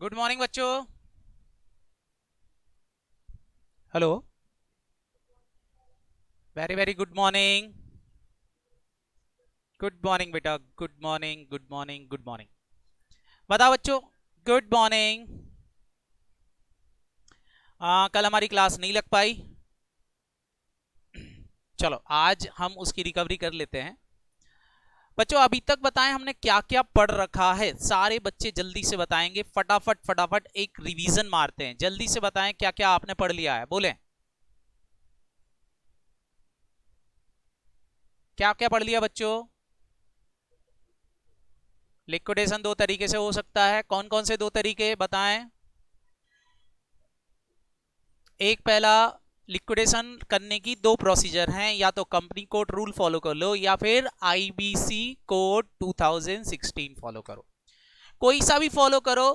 Good morning बच्चों। Hello. Very very good morning. Good morning बेटा, good morning, good morning, good morning. बताओ बच्चों। Good morning. कल हमारी क्लास नहीं लग पाई। चलो आज हम उसकी रिकवरी कर लेते हैं। बच्चों अभी तक बताएं हमने क्या क्या पढ़ रखा है। सारे बच्चे जल्दी से बताएंगे, फटाफट फटाफट एक रिवीजन मारते हैं। जल्दी से बताएं क्या क्या आपने पढ़ लिया है, बोलें क्या क्या पढ़ लिया बच्चों। लिक्विडेशन दो तरीके से हो सकता है, कौन कौन से दो तरीके बताएं। एक पहला, लिक्विडेशन करने की दो प्रोसीजर हैं, या तो कंपनी कोड रूल फॉलो कर लो या फिर आईबीसी कोड 2016 फॉलो करो। कोई सा भी फॉलो करो।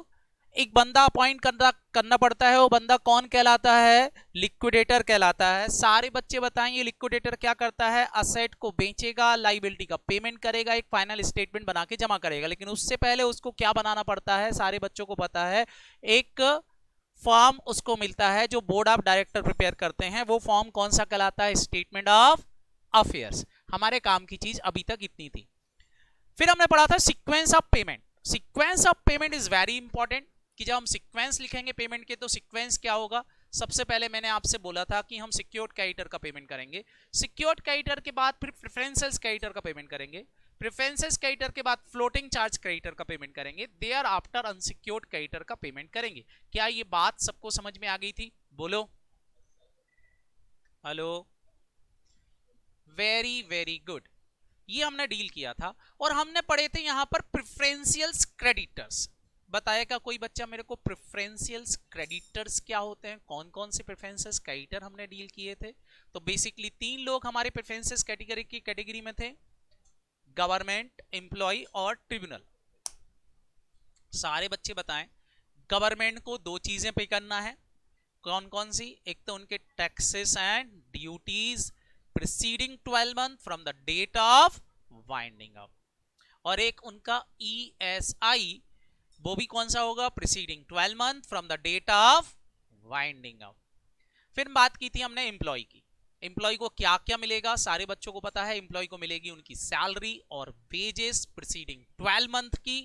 एक बंदा अपॉइंट करना करना पड़ता है, वो बंदा कौन कहलाता है, लिक्विडेटर कहलाता है। सारे बच्चे बताएं ये लिक्विडेटर क्या करता है। असेट को बेचेगा, लाइबिलिटी का पेमेंट करेगा, एक फाइनल स्टेटमेंट बना के जमा करेगा। लेकिन उससे पहले उसको क्या बनाना पड़ता है, सारे बच्चों को पता है। एक फॉर्म उसको मिलता है जो बोर्ड ऑफ डायरेक्टर प्रिपेयर करते हैं। वो फॉर्म कौन सा कहलाता है, स्टेटमेंट ऑफ अफेयर्स। हमारे काम की चीज अभी तक इतनी थी। फिर हमने पढ़ा था sequence of payment. Sequence of payment is very important कि जब हम सीक्वेंस लिखेंगे पेमेंट के तो सीक्वेंस क्या होगा। सबसे पहले मैंने आपसे बोला था कि हम सिक्योर्ड क्रेडिटर का पेमेंट करेंगे। सिक्योर्ड क्रेडिटर के बाद फिर प्रेफरेंशियल क्रेडिटर का पेमेंट करेंगे। प्रेफरेंशियल क्रेडिटर के बाद फ्लोटिंग चार्ज क्रेडिटर का पेमेंट करेंगे। देयर आफ्टर अनसिक्योर्ड क्रेडिटर का पेमेंट करेंगे। क्या ये बात सबको समझ में आ गई थी, बोलो। हेलो। Very very good. ये हमने डील किया था। और हमने पढ़े थे यहां पर प्रेफरेंशियल क्रेडिटर्स। बताएगा कोई बच्चा मेरे को, प्रेफरेंशियल क्रेडिटर्स क्या होते हैं, कौन कौन से प्रेफरेंशियल क्रेडिटर हमने डील किए थे। तो बेसिकली तीन लोग हमारे प्रेफरेंशियल कैटेगरी की कैटेगरी में थे, गवर्नमेंट, एम्प्लॉय और ट्रिब्यूनल। सारे बच्चे बताएं। गवर्नमेंट को दो चीजें पे करना है, कौन कौन सी। एक तो उनके taxes and duties preceding 12 month from the date of winding up. और एक उनका ईएसआई, वो भी कौन सा होगा, preceding 12 month from the date of winding up. फिर बात की थी हमने एम्प्लॉय की। एम्प्लॉय को क्या क्या मिलेगा, सारे बच्चों को पता है। एम्प्लॉय को मिलेगी उनकी सैलरी और वेजेस प्रीसीडिंग 12 मंथ की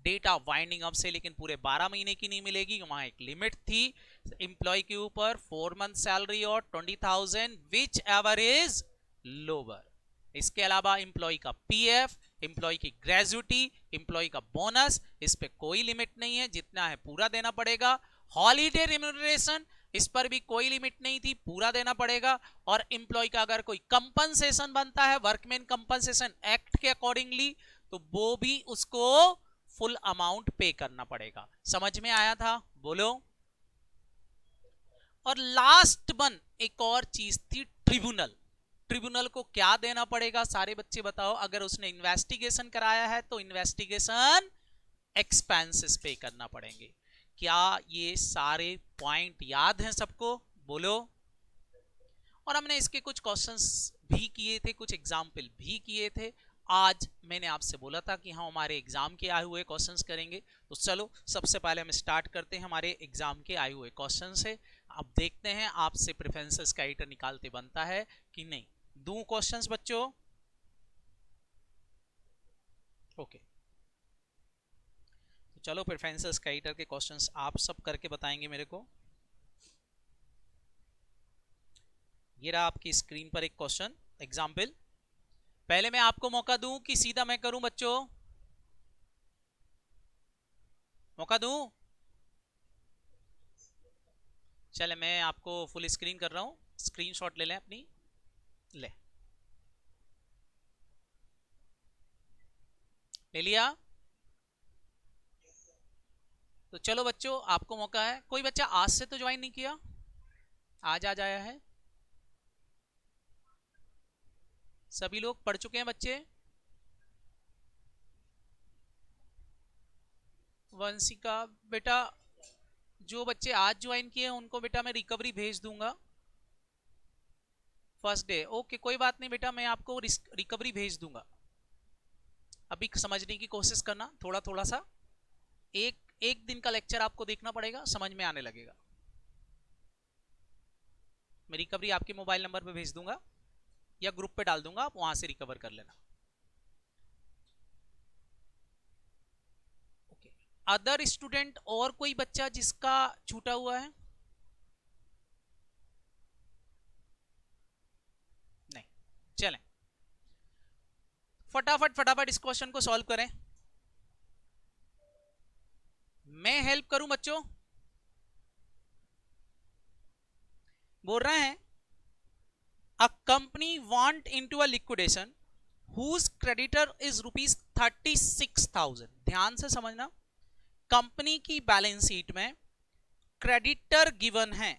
डेट ऑफ वाइंडिंग अप से, लेकिन पूरे 12 महीने की नहीं मिलेगी, वहां एक लिमिट थी। एम्प्लॉय के ऊपर 4 मंथ सैलरी और 20,000 विच एवर इज लोअर। इसके अलावा एम्प्लॉय का पीएफ, एम्प्लॉय की ग्रेजुटी, एम्प्लॉय का बोनस, इस पे कोई लिमिट नहीं है, जितना है पूरा देना पड़ेगा। हॉलीडे रिम्यूनरेशन, इस पर भी कोई लिमिट नहीं थी, पूरा देना पड़ेगा। और एम्प्लॉय का अगर कोई कंपनसेशन बनता है वर्कमैन कंपनसेशन एक्ट के अकॉर्डिंगली, तो वो भी उसको फुल अमाउंट पे करना पड़ेगा। समझ में आया था, बोलो। और लास्ट वन एक और चीज थी, ट्रिब्यूनल। ट्रिब्यूनल को क्या देना पड़ेगा, सारे बच्चे बताओ। अगर उसने इन्वेस्टिगेशन कराया है तो इन्वेस्टिगेशन एक्सपेंसेस पे करना पड़ेंगे। क्या ये सारे पॉइंट याद हैं सबको, बोलो। और हमने इसके कुछ क्वेश्चंस भी किए थे, कुछ एग्जाम्पल भी किए थे। आज मैंने आपसे बोला था कि हम हमारे एग्जाम के आए हुए क्वेश्चंस करेंगे। तो चलो सबसे पहले हम स्टार्ट करते हैं हमारे एग्जाम के आए हुए क्वेश्चन से। अब देखते हैं आपसे प्रेफरेंसेस क्राइटेरिया निकालते बनता है कि नहीं। दो क्वेश्चंस बच्चों, ओके। तो चलो प्रेफरेंसेस क्राइटेरिया के क्वेश्चंस आप सब करके बताएंगे मेरे को। ये रहा आपकी स्क्रीन पर एक क्वेश्चन एग्जाम्पल। पहले मैं आपको मौका दूं कि सीधा मैं करूं बच्चों, मौका दूं। चले मैं आपको फुल स्क्रीन कर रहा हूं, स्क्रीनशॉट ले लें अपनी, ले ले लिया। तो चलो बच्चों आपको मौका है। कोई बच्चा आज से तो ज्वाइन नहीं किया, आज आया है। सभी लोग पढ़ चुके हैं बच्चे। वंशिका बेटा, जो बच्चे आज ज्वाइन किए हैं उनको बेटा मैं रिकवरी भेज दूंगा फर्स्ट डे। ओके कोई बात नहीं बेटा, मैं आपको रिकवरी भेज दूंगा। अभी समझने की कोशिश करना थोड़ा थोड़ा सा। एक एक दिन का लेक्चर आपको देखना पड़ेगा, समझ में आने लगेगा। मैं रिकवरी आपके मोबाइल नंबर पे भेज दूंगा या ग्रुप पे डाल दूंगा, आप वहां से रिकवर कर लेना। ओके, अदर स्टूडेंट, और कोई बच्चा जिसका छूटा हुआ है? नहीं, चलें फटाफट फटाफट इस क्वेश्चन को सॉल्व करें। मैं हेल्प करूं बच्चों? बोल रहे हैं a company want into a liquidation whose creditor is ₹36,000। ध्यान से समझना, कंपनी की बैलेंस शीट में क्रेडिटर गिवन है।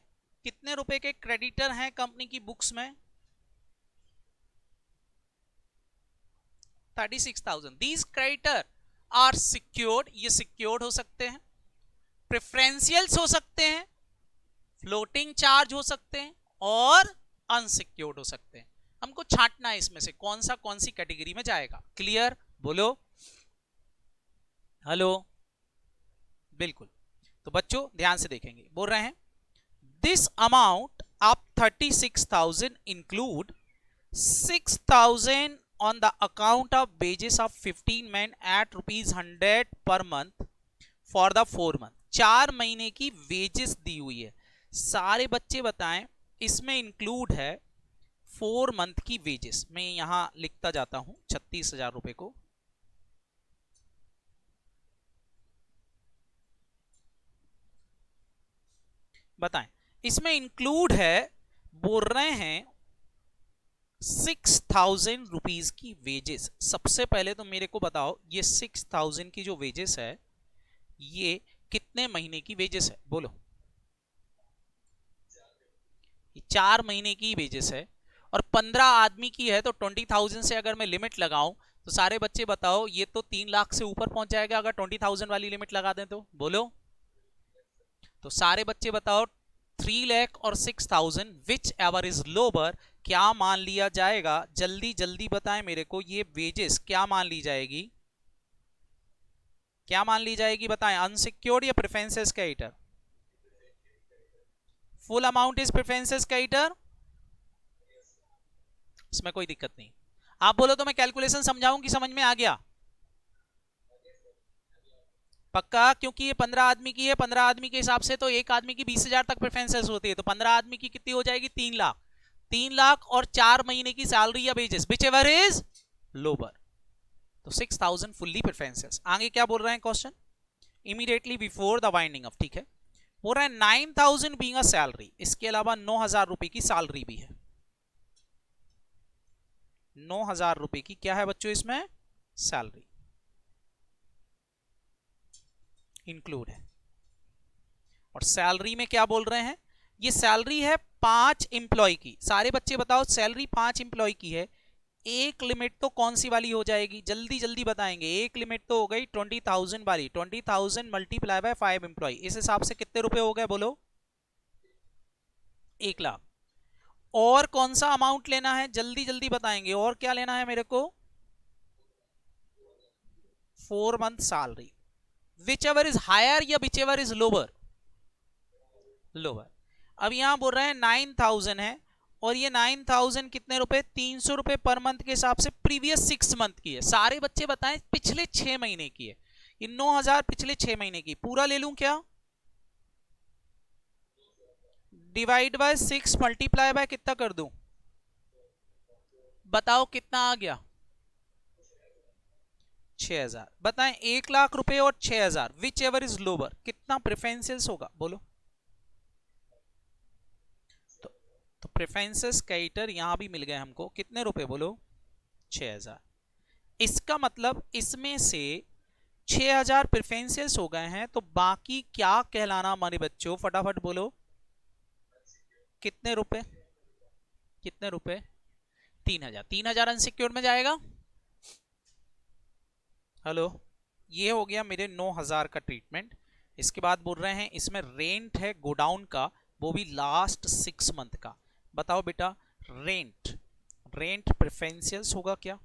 कितने रुपए के क्रेडिटर हैं कंपनी की बुक्स में? 36,000। दीज क्रेडिटर आर सिक्योर्ड, ये सिक्योर्ड हो सकते हैं, प्रेफरेंशियल्स हो सकते हैं, फ्लोटिंग चार्ज हो सकते हैं और अनसिक्योर्ड हो सकते हैं। हमको छांटना है इसमें से कौन सी कैटेगरी में जाएगा। क्लियर? बोलो हेलो। बिल्कुल, तो बच्चों ध्यान से देखेंगे। बोल रहे हैं this amount of 36,000 include 6,000 on the account of wages of 15 men at ₹100 per month for the 4 month। 4 महीने की वेजेस दी हुई है। सारे बच्चे बताएं इसमें इंक्लूड है 4 मंथ की वेजेस। मैं यहां लिखता जाता हूं 36,000 रुपए को। बताएं इसमें इंक्लूड है, बोल रहे हैं 6,000 रुपीज की वेजेस। सबसे पहले तो मेरे को बताओ ये 6,000 की जो वेजेस है ये कितने महीने की वेजेस है? बोलो। 4 महीने की वेजेस है और 15 आदमी की है, तो 20,000 से अगर मैं लिमिट लगाऊं तो सारे बच्चे बताओ ये तो 3 लाख से ऊपर पहुंच जाएगा अगर 20,000 वाली लिमिट लगा दें तो। बोलो, तो सारे बच्चे बताओ 3 लाख और 6,000 विच एवर इज लोअर क्या मान लिया जाएगा? जल्दी जल्दी बताएं मेरे को, ये वेजेस क्या मान ली जाएगी? क्या मान ली जाएगी बताएं, अनसिक्योर्ड या preferences creditor? Full amount is preferences creditor, इसमें कोई दिक्कत नहीं। आप बोलो तो मैं कैलकुलेशन समझाऊं कि समझ में आ गया? पक्का? क्योंकि ये 15 आदमी की है, 15 आदमी के हिसाब से तो एक आदमी की 20,000 तक प्रेफरेंसेस होती है, तो 15 आदमी की कितनी हो जाएगी? 3 लाख। 3 लाख और 4 महीने की सैलरी या wages which ever is lower, तो 6,000 फुल्ली प्रेफरेंसेस। आगे क्या बोल रहे हैं question? Immediately before the winding of, ठीक है, बोल रहे हैं 9,000 बीइंग अ सैलरी, इसके अलावा 9,000 रुपए की सैलरी भी है। 9,000 रुपए की क्या है बच्चों इसमें? सैलरी इंक्लूड है। और सैलरी में क्या बोल रहे हैं? ये सैलरी है 5 एम्प्लॉय की। सारे बच्चे बताओ सैलरी 5 एम्प्लॉय की है, एक लिमिट तो कौन सी वाली हो जाएगी? जल्दी जल्दी बताएंगे। एक लिमिट तो हो गई 20,000 वाली, 20,000 मल्टीप्लाई बाय 5 एम्प्लॉय, इस हिसाब से कितने रुपए हो गए? बोलो 1 लाख। और कौन सा अमाउंट लेना है? जल्दी जल्दी बताएंगे। और क्या लेना है मेरे को? 4 month salary whichever is higher या whichever is lower? Lower. अब यहां बोल रहे हैं 9,000 है और ये 9,000 कितने रुपए? 300 रुपए पर मंथ के हिसाब से प्रीवियस 6 मंथ की है। सारे बच्चे बताएं पिछले 6 महीने की है। ये 9,000 पिछले 6 महीने की, पूरा ले लूं क्या? डिवाइड बाय 6 मल्टीप्लाई बाय कितना कर दूं? बताओ कितना आ गया? 6,000। बताएं 1 लाख रुपए और 6,000 विच एवर इज लोअर, कितना प्रेफरेंसेस होगा? बोलो। तो प्रेफरेंसेस क्रेडिटर यहां भी मिल गए हमको, कितने रुपए? बोलो 6,000। इसका मतलब इसमें से 6,000 प्रेफरेंसेस हो गए हैं, तो बाकी क्या कहलाना हमारे बच्चों? फटाफट बोलो कितने रुपए? कितने रुपए? 3,000। 3,000 अनसिक्योर्ड में जाएगा। हेलो, ये हो गया मेरे 9,000 का ट्रीटमेंट। इसके बाद बोल रहे हैं इसमें रेंट है गोडाउन का, वो भी लास्ट 6 मंथ का। बताओ बेटा रेंट, रेंट प्रेफरेंशियल्स होगा क्या?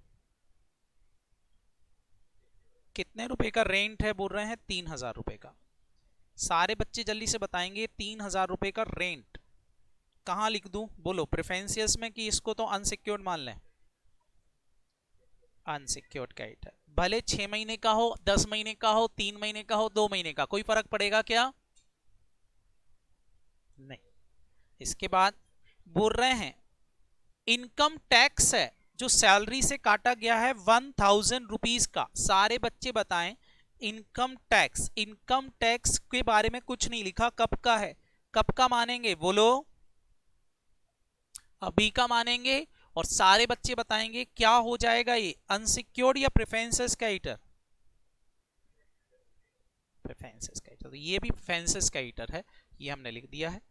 कितने रुपए का रेंट है? बोल रहे हैं 3,000 रुपए का। सारे बच्चे जल्दी से बताएंगे 3,000 रुपए का रेंट कहां लिख दूं, बोलो, प्रेफरेंशियल्स में कि इसको तो अनसिक्योर्ड मान लें? अनसिक्योर्ड क्रेडिटर भले 6 महीने का हो, 10 महीने का हो, 3 महीने का हो, 2 महीने का, कोई फर्क पड़ेगा क्या? नहीं। इसके बाद बोल रहे हैं इनकम टैक्स है जो सैलरी से काटा गया है 1,000 रुपीज का। सारे बच्चे बताएं इनकम टैक्स के बारे में कुछ नहीं लिखा, कब का है, कब का मानेंगे, बोलो, अभी का मानेंगे। और सारे बच्चे बताएंगे क्या हो जाएगा, ये अनसिक्योर्ड या प्रेफरेंसेस क्रेडिटर? प्रेफरेंसेस क्रेडिटर, तो ये भी प्रेफरेंसेस क्रेडिटर है, ये हमने लिख दिया है।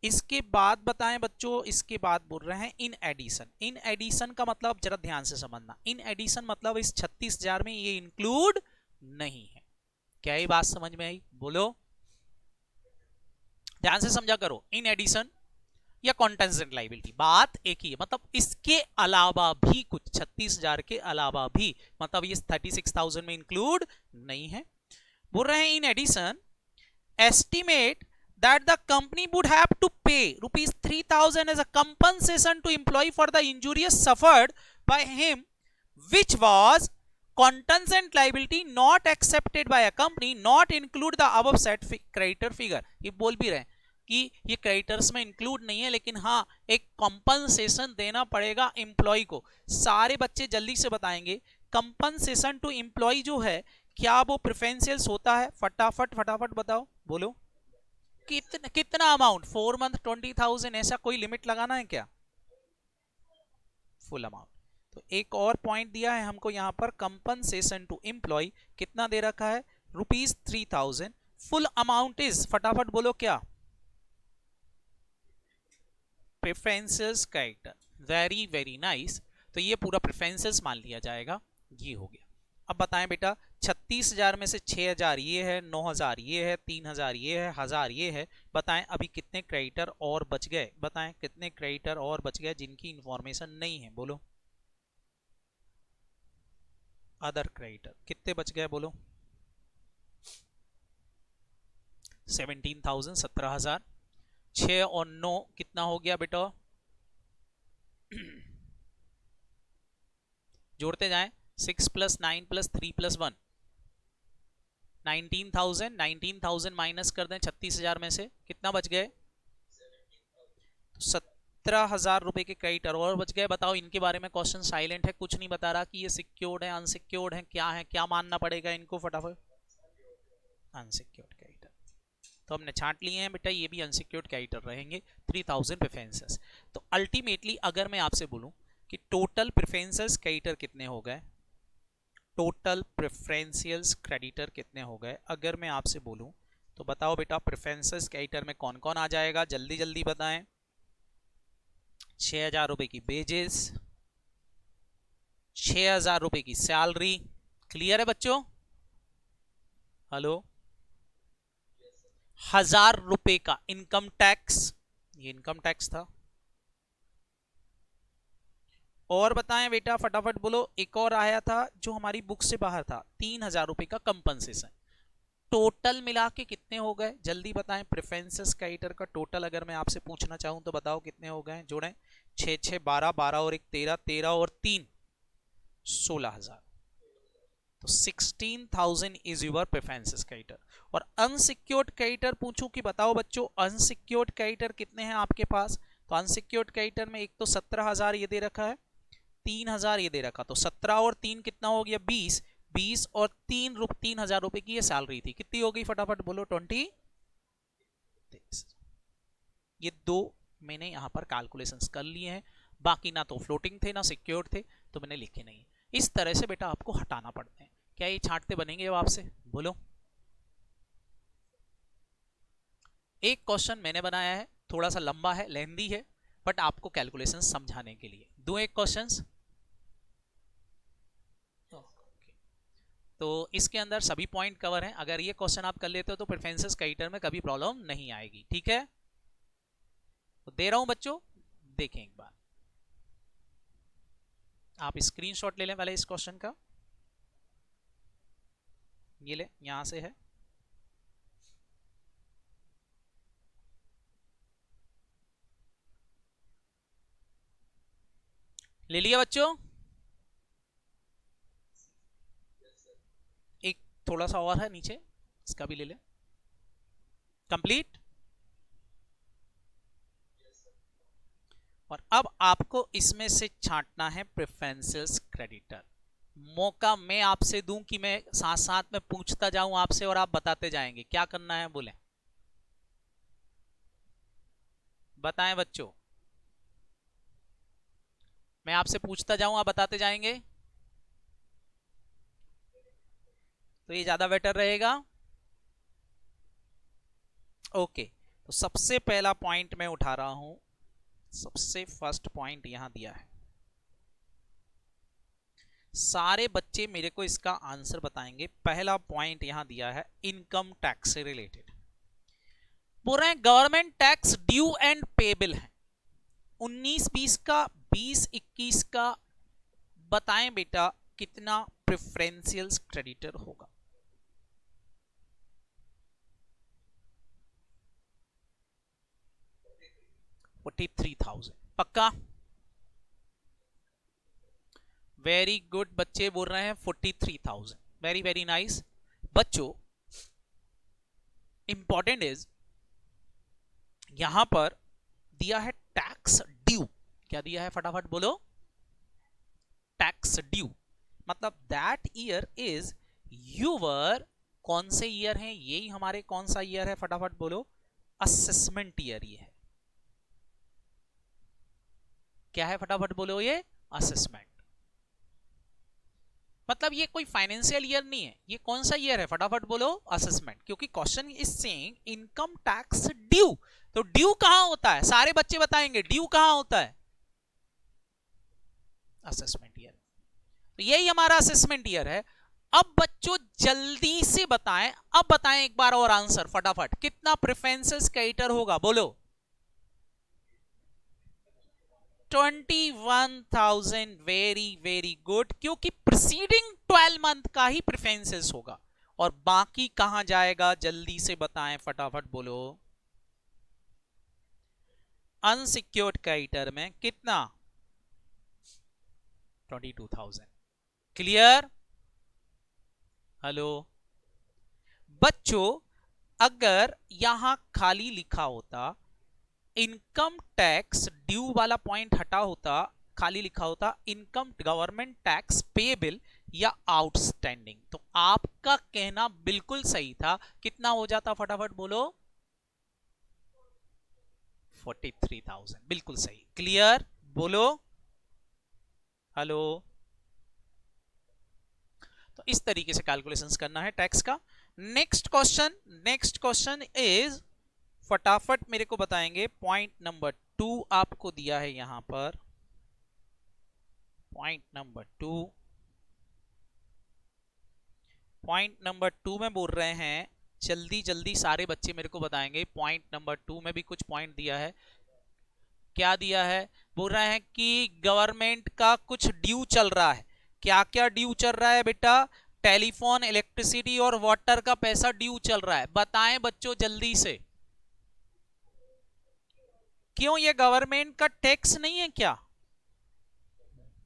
इसके बाद बताएं बच्चों, इसके बाद बोल रहे हैं इन एडिशन। इन एडिशन का मतलब जरा ध्यान से समझना, इन एडिशन मतलब इस 36,000 में ये इंक्लूड नहीं है। क्या ये बात समझ में आई, बोलो, ध्यान से समझा करो। इन एडिशन या कॉन्टेंजेंट लायबिलिटी बात एक ही है, मतलब इसके अलावा भी कुछ, 36,000 के अलावा भी, मतलब ये 36,000 में इंक्लूड नहीं है। बोल रहे हैं in addition estimate that the company would have to pay rupees 3,000 as a compensation to employee for the injuries suffered by him, which was contingent liability not accepted by a company, not include the above set creditor figure। ये बोल भी रहे हैं कि ये creditors में include नहीं है, लेकिन हाँ एक कंपनसेशन देना पड़ेगा एम्प्लॉय को। सारे बच्चे जल्दी से बताएंगे कंपनसेशन टू एम्प्लॉय जो है क्या वो प्रेफरेंशियल्स होता है? फटाफट फटाफट बताओ, बोलो, कितना अमाउंट, 4 मंथ 20,000, ऐसा कोई लिमिट लगाना है क्या? Full amount. तो एक और पॉइंट दिया है हमको यहां पर, कंपनसेशन टू एम्प्लॉय कितना दे रखा है, ₹3,000। फुल अमाउंट इज, फटाफट बोलो क्या? Preferences character, very very nice. तो ये पूरा प्रेफरेंसेस मान लिया जाएगा, ये हो गया। अब बताएं बेटा 36,000 में से 6,000 ये है, 9,000 ये है, 3,000 ये है, 1,000 ये है। बताएं अभी कितने क्रेडिटर और बच गए, बताएं कितने क्रेडिटर और बच गए जिनकी इंफॉर्मेशन नहीं है, बोलो। अदर क्रेडिटर कितने बच गए, बोलो। 17,000, 17,000। 6 और 9 कितना हो गया बेटा? जोड़ते जाएं, 6 + 9 + 3 + 1, 19,000। 19,000 माइनस कर दें 36,000 में से, कितना बच गए? 17,000 रुपए के क्रेडिटर और बच गए। बताओ इनके बारे में क्वेश्चन साइलेंट है, कुछ नहीं बता रहा कि ये सिक्योर्ड है, अनसिक्योर्ड है, क्या है, क्या मानना पड़ेगा इनको, फटाफट। अनसिक्योर्ड क्रेडिटर, तो हमने छांट लिए हैं बेटा, ये भी अनसिक्योर्ड क्रेडिटर रहेंगे। 3,000 प्रेफरेंसेस। तो अल्टीमेटली अगर मैं आपसे बोलूं कि टोटल प्रेफरेंसेस क्रेडिटर कितने हो गए, टोटल प्रेफरेंशियल्स क्रेडिटर कितने हो गए, अगर मैं आपसे बोलूं तो बताओ बेटा प्रेफरेंसेस क्रेडिटर में कौन कौन आ जाएगा, जल्दी जल्दी बताएं। 6,000 रुपए की बेजेस, 6,000 रुपए की सैलरी, क्लियर है बच्चों? हेलो, 1,000 रुपए का इनकम टैक्स, ये इनकम टैक्स था। और बताएं बेटा फटाफट बोलो, एक और आया था जो हमारी बुक से बाहर था, 3,000 रुपए का कंपनसेशन। टोटल मिला के कितने हो गए, जल्दी बताएं। प्रेफरेंसेस क्रेडिटर का टोटल अगर मैं आपसे पूछना चाहूं तो बताओ कितने हो गए, जोड़ें। 6 6 12, 12 और 1 13, 13 और 3 16,000। तो 16,000 इज यूर प्रेफरेंसेस क्रेडिटर। और अनसिक्योर्ड क्रेडिटर पूछूं कि बताओ बच्चों अनसिक्योर्ड क्रेडिटर कितने हैं आपके पास, तो अनसिक्योर्ड क्रेडिटर में एक तो 17,000 ये दे रखा है, 3,000 ये दे रखा, तो 17 और 3 कितना हो गया, 20। 20 और 3,000 रुपए की ये सैलरी थी, कितनी हो गई फटाफट बोलो, 20। ये दो मैंने यहां पर कैलकुलेशंस कर लिए हैं, बाकी ना तो फ्लोटिंग थे ना सिक्योर्ड थे, तो मैंने लिखे नहीं। इस तरह से बेटा आपको हटाना पड़ते हैं। क्या ये छांटते बनेंगे अब आपसे, बोलो। एक क्वेश्चन मैंने बनाया है, थोड़ा सा लंबा है, लेंदी है, बट आपको कैलकुलेशन समझाने के लिए दो एक क्वेश्चंस। तो इसके अंदर सभी पॉइंट कवर हैं, अगर ये क्वेश्चन आप कर लेते हो तो प्रेफरेंसेस क्रेडिटर में कभी प्रॉब्लम नहीं आएगी, ठीक है? तो दे रहा हूं बच्चों, देखें एक बार, आप स्क्रीनशॉट ले लें पहले इस क्वेश्चन का, ये ले, यहां से है। ले लिया बच्चों? एक थोड़ा सा और है नीचे, इसका भी ले ले। कंप्लीट। और अब आपको इसमें से छांटना है प्रेफरेंशियल क्रेडिटर। मौका मैं आपसे दूं कि मैं साथ साथ में पूछता जाऊं आपसे और आप बताते जाएंगे। क्या करना है बोले, बताएं बच्चों। मैं आपसे पूछता जाऊं, आप बताते जाएंगे, तो ये ज्यादा बेटर रहेगा। ओके, तो सबसे पहला पॉइंट मैं उठा रहा हूं। सबसे फर्स्ट पॉइंट यहां दिया है, सारे बच्चे मेरे को इसका आंसर बताएंगे। पहला पॉइंट यहां दिया है इनकम टैक्स से रिलेटेड। बोल रहे हैं government tax due and payable है 19-20 का, 20-21 का। बताएं बेटा कितना प्रेफरेंशियल क्रेडिटर होगा? 43,000 पक्का? वेरी गुड, बच्चे बोल रहे हैं 43,000। वेरी वेरी नाइस बच्चों। इंपॉर्टेंट इज यहां पर दिया है टैक्स ड्यू। क्या दिया है फटाफट बोलो? टैक्स ड्यू मतलब दैट ईयर इज यूवर। कौन से ईयर है? यही हमारे कौन सा ईयर है फटाफट बोलो? असेसमेंट ईयर ये है। क्या है फटाफट बोलो? ये असेसमेंट। मतलब ये कोई फाइनेंशियल ईयर नहीं है। ये कौन सा ईयर है फटाफट बोलो? असेसमेंट। क्योंकि question is saying income tax due, तो ड्यू कहां होता है? सारे बच्चे बताएंगे ड्यू कहां होता है? Assessment year. तो यही हमारा असेसमेंट ईयर है। अब बच्चों जल्दी से बताएं, अब बताएं एक बार और आंसर फटाफट, कितना प्रेफरेंशियल क्रेडिटर होगा बोलो? 21,000। वेरी वेरी गुड, क्योंकि प्रीसीडिंग 12 मंथ का ही प्रेफरेंसेस होगा। और बाकी कहां जाएगा जल्दी से बताएं फटाफट बोलो? अनसिक्योर्ड क्रेडिटर में कितना? 22,000। क्लियर? हेलो बच्चों, अगर यहां खाली लिखा होता इनकम टैक्स ड्यू वाला पॉइंट हटा होता, खाली लिखा होता इनकम गवर्नमेंट टैक्स पेबल या आउटस्टैंडिंग, तो आपका कहना बिल्कुल सही था। कितना हो जाता फटाफट बोलो? 43,000। बिल्कुल सही। क्लियर? बोलो हेलो। तो इस तरीके से कैलकुलेशंस करना है टैक्स का। नेक्स्ट क्वेश्चन इज, फटाफट मेरे को बताएंगे। पॉइंट नंबर 2 आपको दिया है यहां पर। पॉइंट नंबर 2 में बोल रहे हैं, जल्दी जल्दी सारे बच्चे मेरे को बताएंगे। पॉइंट नंबर 2 में भी कुछ पॉइंट दिया है। क्या दिया है? बोल रहे हैं कि गवर्नमेंट का कुछ ड्यू चल रहा है। क्या क्या ड्यू चल रहा है बेटा? टेलीफोन, इलेक्ट्रिसिटी और वाटर का पैसा ड्यू चल रहा है। बताएं बच्चों जल्दी से। क्यों, ये गवर्नमेंट का टैक्स नहीं है क्या?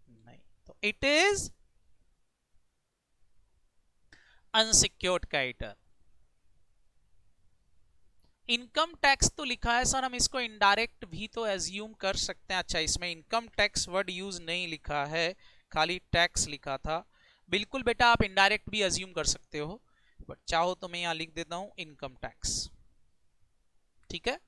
नहीं, तो it is unsecured creditor. Income tax तो लिखा है सर, हम इसको इनडायरेक्ट भी तो एज्यूम कर सकते हैं। अच्छा, इसमें इनकम टैक्स वर्ड यूज नहीं लिखा है, खाली टैक्स लिखा था। बिल्कुल बेटा, आप इनडायरेक्ट भी एज्यूम कर सकते हो, बट चाहो तो मैं यहां लिख देता हूं इनकम टैक्स। ठीक है,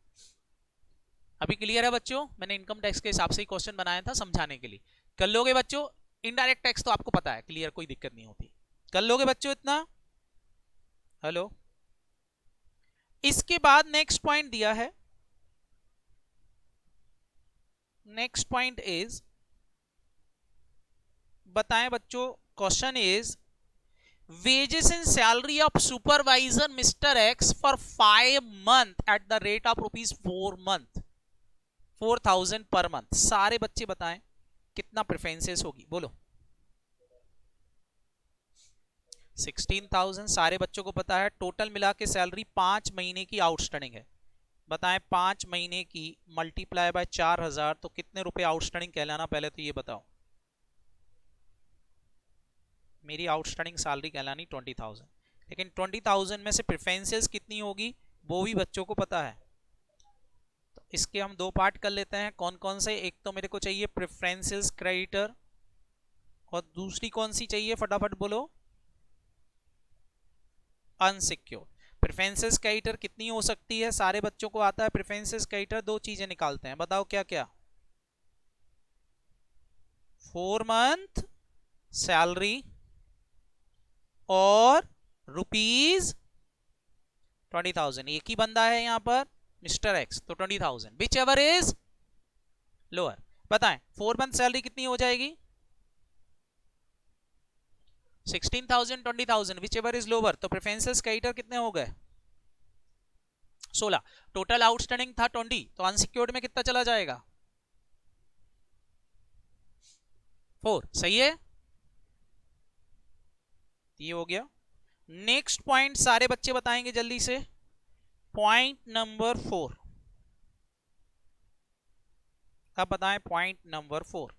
अभी क्लियर है बच्चों? मैंने इनकम टैक्स के हिसाब से ही क्वेश्चन बनाया था समझाने के लिए। कर लोगे बच्चों? इनडायरेक्ट टैक्स तो आपको पता है, क्लियर, कोई दिक्कत नहीं होती। कर लोगे बच्चों इतना? हेलो। इसके बाद नेक्स्ट पॉइंट दिया है। नेक्स्ट पॉइंट इज, बताएं बच्चों, question is wages and salary of supervisor Mr. X for 5 month at the rate of rupees 4,000 per month। सारे बच्चे बताएं कितना प्रेफरेंसेस होगी बोलो? 16,000 सारे बच्चों को पता है। टोटल मिला के सैलरी 5 महीने की आउटस्टैंडिंग है। बताएं 5 महीने की मल्टीप्लाई बाय 4,000 तो कितने रुपए आउटस्टैंडिंग कहलाना, पहले तो ये बताओ। मेरी आउटस्टैंडिंग सैलरी कहलानी 20,000, लेकिन 20,000 में से प्रेफरेंसेस कितनी होगी वो भी बच्चों को पता है। तो इसके हम दो पार्ट कर लेते हैं। कौन कौन से? एक तो मेरे को चाहिए प्रेफरेंसेस क्रेडिटर, और दूसरी कौन सी चाहिए फटाफट बोलो? अनसिक्योर्ड। प्रेफरेंसेस क्रेडिटर कितनी हो सकती है? सारे बच्चों को आता है प्रेफरेंसेस क्रेडिटर दो चीजें निकालते हैं, बताओ क्या क्या? 4 मंथ सैलरी और ₹20,000। एक ही बंदा है यहां पर मिस्टर एक्स, तो 20,000 विच एवर इज लोअर। बताएं 4 मंथ सैलरी कितनी हो जाएगी? 16,000 20,000 विच एवर इज लोअर। तो प्रेफरेंसेस क्रेडिटर कितने हो गए? 16। टोटल आउटस्टैंडिंग था 20, तो अनसिक्योर्ड में कितना चला जाएगा? 4। सही है, ये हो गया। नेक्स्ट पॉइंट सारे बच्चे बताएंगे जल्दी से। पॉइंट नंबर 4, अब बताएं पॉइंट नंबर 4।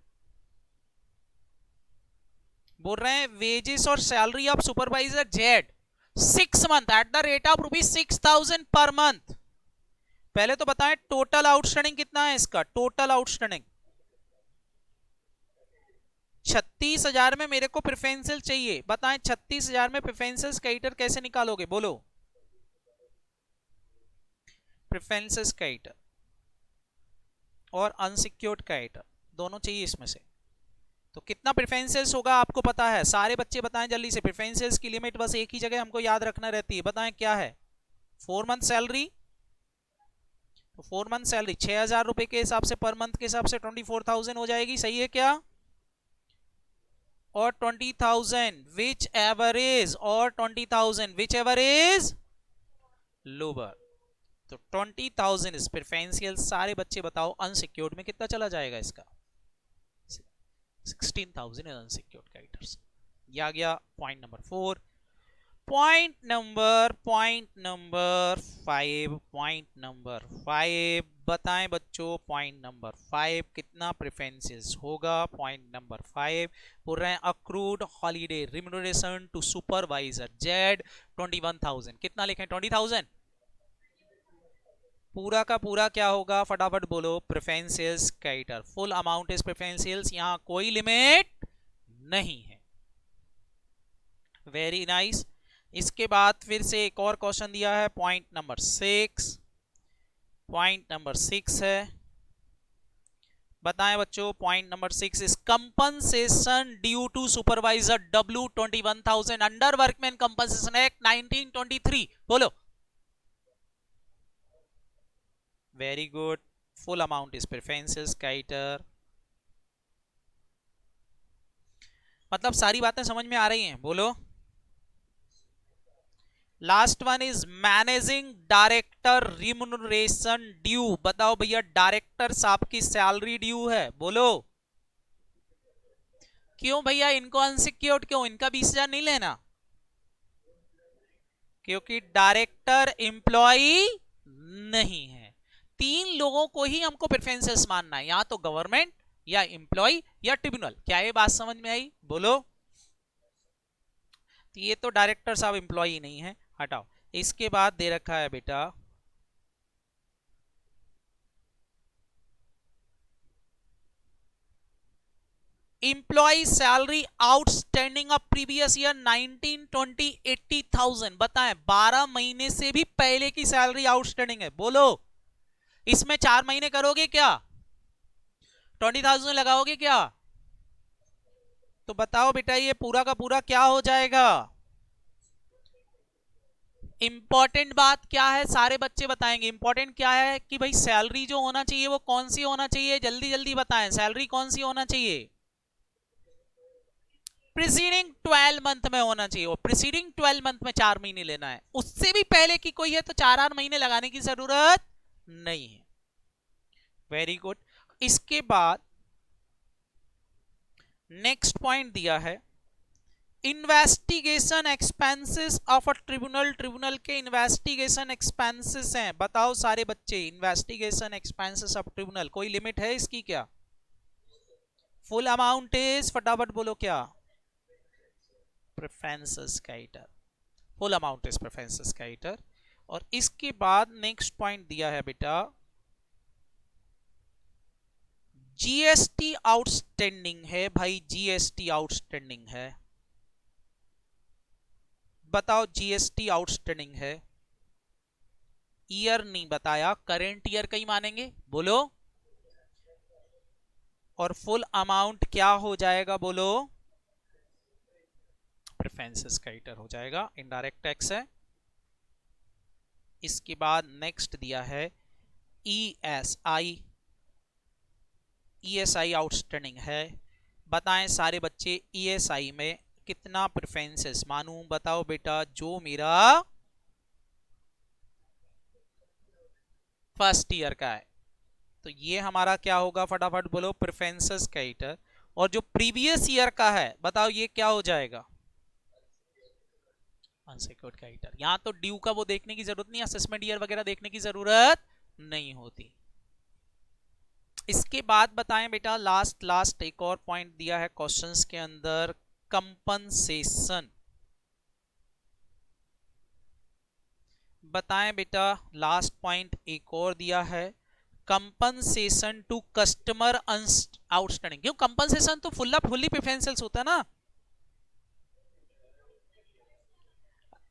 बोल रहे हैं वेजेस और salary of supervisor Z 6 month at the rate of ₹6,000 per month. पहले तो बताएं टोटल आउटस्टैंडिंग कितना है इसका? टोटल आउटस्टैंडिंग 36,000 में मेरे को प्रेफरेंशियल चाहिए। बताएं 36,000 में प्रेफरेंशियल क्रेडिटर कैसे निकालोगे? बोलो। प्रेफरेंशियल क्रेडिटर और अनसिक्योर्ड क्रेडिटर दोनों चाहिए इसमें से। तो कितना प्रेफरेंशियल होगा आपको पता है? सारे बच्चे बताएं जल्दी से। प्रेफरेंशियल की लिमिट बस एक ही जगह हमको याद रखना रहती है, बताएं क्या है? 4 मंथ सैलरी, तो 4 मंथ सैलरी 6,000 रुपए के हिसाब से पर मंथ के हिसाब से 24,000 हो जाएगी। सही है क्या? और 20,000 विच एवरेज, और 20,000 विच एवरेज लोअर। तो 20,000 इज प्रेफरेंशियल। सारे बच्चे बताओ अनसिक्योर्ड में कितना चला जाएगा इसका? 16,000 इज अनसिक्योर्ड क्रेडिटर्स। ये आ गया पॉइंट नंबर 4। पॉइंट नंबर 5 बताएं बच्चों। पॉइंट नंबर 5 कितना प्रेफरेंसेस होगा? पॉइंट नंबर 5 बोल रहे हैं accrued holiday remuneration to supervisor Z 21,000। कितना लिखें? 20,000। पूरा का पूरा क्या होगा फटाफट बोलो? प्रेफरेंशियल्स क्रेडिटर। फुल अमाउंट इज प्रेफरेंशियल्स, यहां कोई लिमिट नहीं है। Very nice. इसके बाद फिर से एक और क्वेश्चन दिया है पॉइंट नंबर 6। पॉइंट नंबर 6 है, बताएं बच्चों। Point number 6 is compensation due to supervisor W 21,000 under workman compensation act 1923। बोलो। Very good, full amount is preferential creditor. मतलब सारी बातें समझ में आ रही हैं? बोलो। Last one is managing director remuneration due. बताओ भैया डायरेक्टर साहब की सैलरी ड्यू है। बोलो। क्यों भैया इनको अनसिक्योर्ड क्यों? इनका 20,000 नहीं लेना? क्योंकि डायरेक्टर एम्प्लॉय नहीं है। 3 लोगों को ही हमको प्रेफरेंसेस मानना है, या तो गवर्नमेंट या एम्प्लॉय या ट्रिब्यूनल। क्या ये बात समझ में आई? बोलो। तो ये तो डायरेक्टर साहब एम्प्लॉय नहीं है, हटाओ। इसके बाद दे रखा है बेटा employ salary outstanding of previous year 19, 20, 80,000। बताएं 12 महीने से भी पहले की सैलरी आउटस्टैंडिंग है। बोलो। इसमें 4 महीने करोगे क्या? 20,000 लगाओगे क्या? तो बताओ बेटा ये पूरा का पूरा क्या हो जाएगा? इंपॉर्टेंट बात क्या है सारे बच्चे बताएंगे। इंपॉर्टेंट क्या है कि भाई सैलरी जो होना चाहिए वो कौन सी होना चाहिए? जल्दी जल्दी बताएं, सैलरी कौन सी होना चाहिए? प्रीसीडिंग 12 मंथ में होना चाहिए। वो प्रीसीडिंग 12 मंथ में 4 महीने लेना है। उससे भी पहले की कोई है तो 4 महीने लगाने की जरूरत नहीं है। Very good. इसके बाद नेक्स्ट पॉइंट दिया है investigation expenses of a tribunal. Tribunal के इन्वेस्टिगेशन एक्सपेंसेस हैं। बताओ सारे बच्चे इन्वेस्टिगेशन एक्सपेंसेस ऑफ ट्रिब्यूनल कोई लिमिट है इसकी क्या? फुल अमाउंट इज फटाफट बोलो क्या? Preferences creditor, full amount is preferences creditor. और इसके बाद नेक्स्ट पॉइंट दिया है बेटा जीएसटी आउटस्टैंडिंग है भाई, जीएसटी आउटस्टैंडिंग है। बताओ जीएसटी आउटस्टैंडिंग है, ईयर नहीं बताया, करेंट ईयर का ही मानेंगे, बोलो। और फुल अमाउंट क्या हो जाएगा, बोलो, प्रेफरेंसेस क्रेडिटर हो जाएगा, इनडायरेक्ट टैक्स है। इसके बाद नेक्स्ट दिया है ईएसआई, ईएसआई आउटस्टैंडिंग है। बताएं सारे बच्चे ईएसआई में कितना प्रेफरेंसेस मानूं, बताओ बेटा, जो मेरा फर्स्ट ईयर का है। तो ये हमारा क्या होगा, फटाफट बोलो, प्रेफरेंसेस क्रेडिटर। और जो प्रीवियस ईयर का है बताओ ये क्या हो जाएगा, अनसिक्योर्ड क्रेडिटर। यहां तो ड्यू का वो देखने की जरूरत नहीं, असेसमेंट ईयर वगैरह देखने की जरूरत नहीं होती। इसके बाद बताएं बेटा लास्ट एक और पॉइंट दिया है क्वेश्चंस के अंदर, कंपनसेशन। बताएं बेटा लास्ट पॉइंट एक और दिया है, कंपनसेशन टू कस्टमर आउटस्टैंडिंग। क्यों, कंपनसेशन तो फुल्ली प्रेफरेंशियल होता है ना,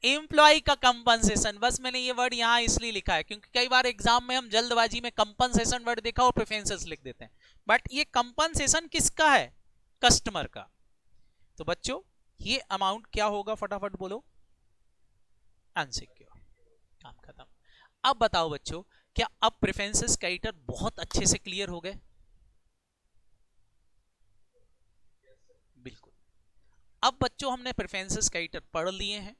एम्प्लॉय का कंपनसेशन। बस मैंने ये वर्ड यहां इसलिए लिखा है क्योंकि कई बार एग्जाम में हम जल्दबाजी में कंपनसेशन वर्ड देखा और प्रेफरेंसेस लिख देते हैं, बट ये कंपनसेशन किसका है, कस्टमर का। तो बच्चों ये अमाउंट क्या होगा, फटाफट बोलो, अनसिक्योर। काम खत्म। अब बताओ बच्चों, क्या अब प्रेफरेंसेस क्रेडिटर बहुत अच्छे से क्लियर हो गए? बिल्कुल। अब बच्चों हमने प्रेफरेंसेस क्रेडिटर पढ़ लिए हैं,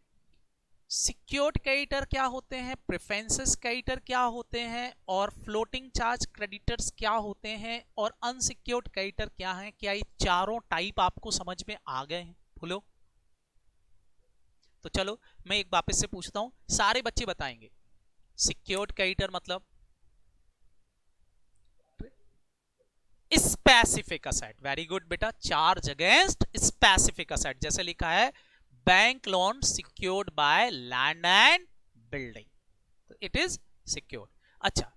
सिक्योर्ड क्रेडिटर क्या होते हैं, प्रेफरेंसेस क्रेडिटर क्या होते हैं, और फ्लोटिंग चार्ज क्रेडिटर्स क्या होते हैं, और अनसिक्योर्ड क्रेडिटर क्या है। क्या ये चारों टाइप आपको समझ में आ गए हैं? बोलो। तो चलो मैं एक वापस से पूछता हूं, सारे बच्चे बताएंगे। सिक्योर्ड क्रेडिटर मतलब स्पेसिफिक असेट, वेरी गुड बेटा, चार्ज अगेंस्ट स्पेसिफिक असेट, जैसे लिखा है bank loan secured by land and building, तो इट इज सिक्योर्ड। अच्छा,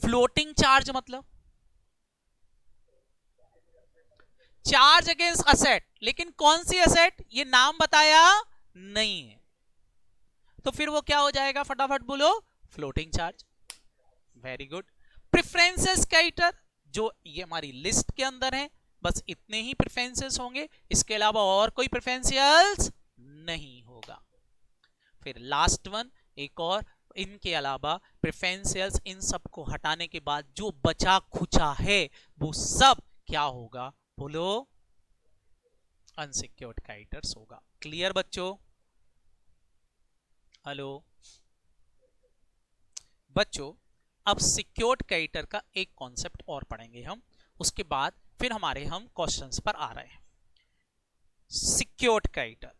फ्लोटिंग चार्ज मतलब चार्ज अगेंस्ट असेट, लेकिन कौन सी असेट ये नाम बताया नहीं है, तो फिर वो क्या हो जाएगा, फटाफट बोलो, floating charge. Very good. Preferences creditor, जो ये हमारी लिस्ट के अंदर है, बस इतने ही प्रेफरेंसेस होंगे, इसके अलावा और कोई प्रेफरेंशियल्स नहीं होगा। फिर लास्ट वन एक और, इनके अलावा प्रेफरेंशियल्स, इन सबको हटाने के बाद जो बचा खुचा है वो सब क्या होगा, बोलो, अनसिक्योर्ड क्रेडिटर्स होगा। क्लियर बच्चों? हेलो बच्चों, अब सिक्योर्ड क्रेडिटर का एक कॉन्सेप्ट और पढ़ेंगे हम, उसके बाद फिर हमारे हम क्वेश्चंस पर आ रहे हैं। सिक्योर्ड क्रेडिटर,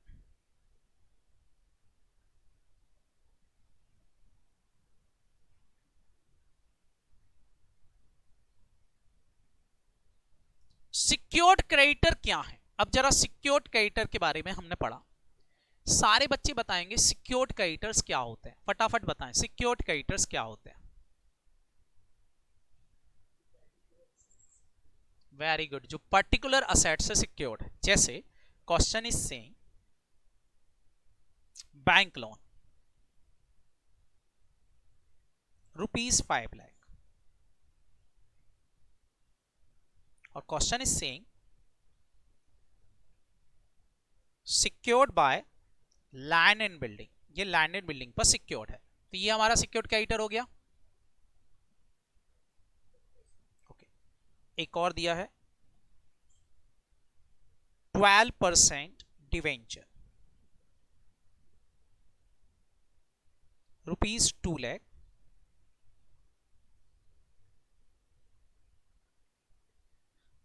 सिक्योर्ड क्रेडिटर क्या है? अब जरा सिक्योर्ड क्रेडिटर के बारे में हमने पढ़ा, सारे बच्चे बताएंगे सिक्योर्ड क्रेडिटर्स क्या होते हैं, फटाफट बताएं सिक्योर्ड क्रेडिटर्स क्या होते हैं। वेरी गुड, जो पर्टिकुलर असेट से सिक्योर्ड है, जैसे question is saying bank loan ₹5 lakh, और question is saying secured by land and building, ये लैंड एंड बिल्डिंग पर सिक्योर्ड है, तो ये हमारा सिक्योर्ड क्रेडिटर हो गया। ओके, एक और दिया है 12% debenture ₹2 lakh,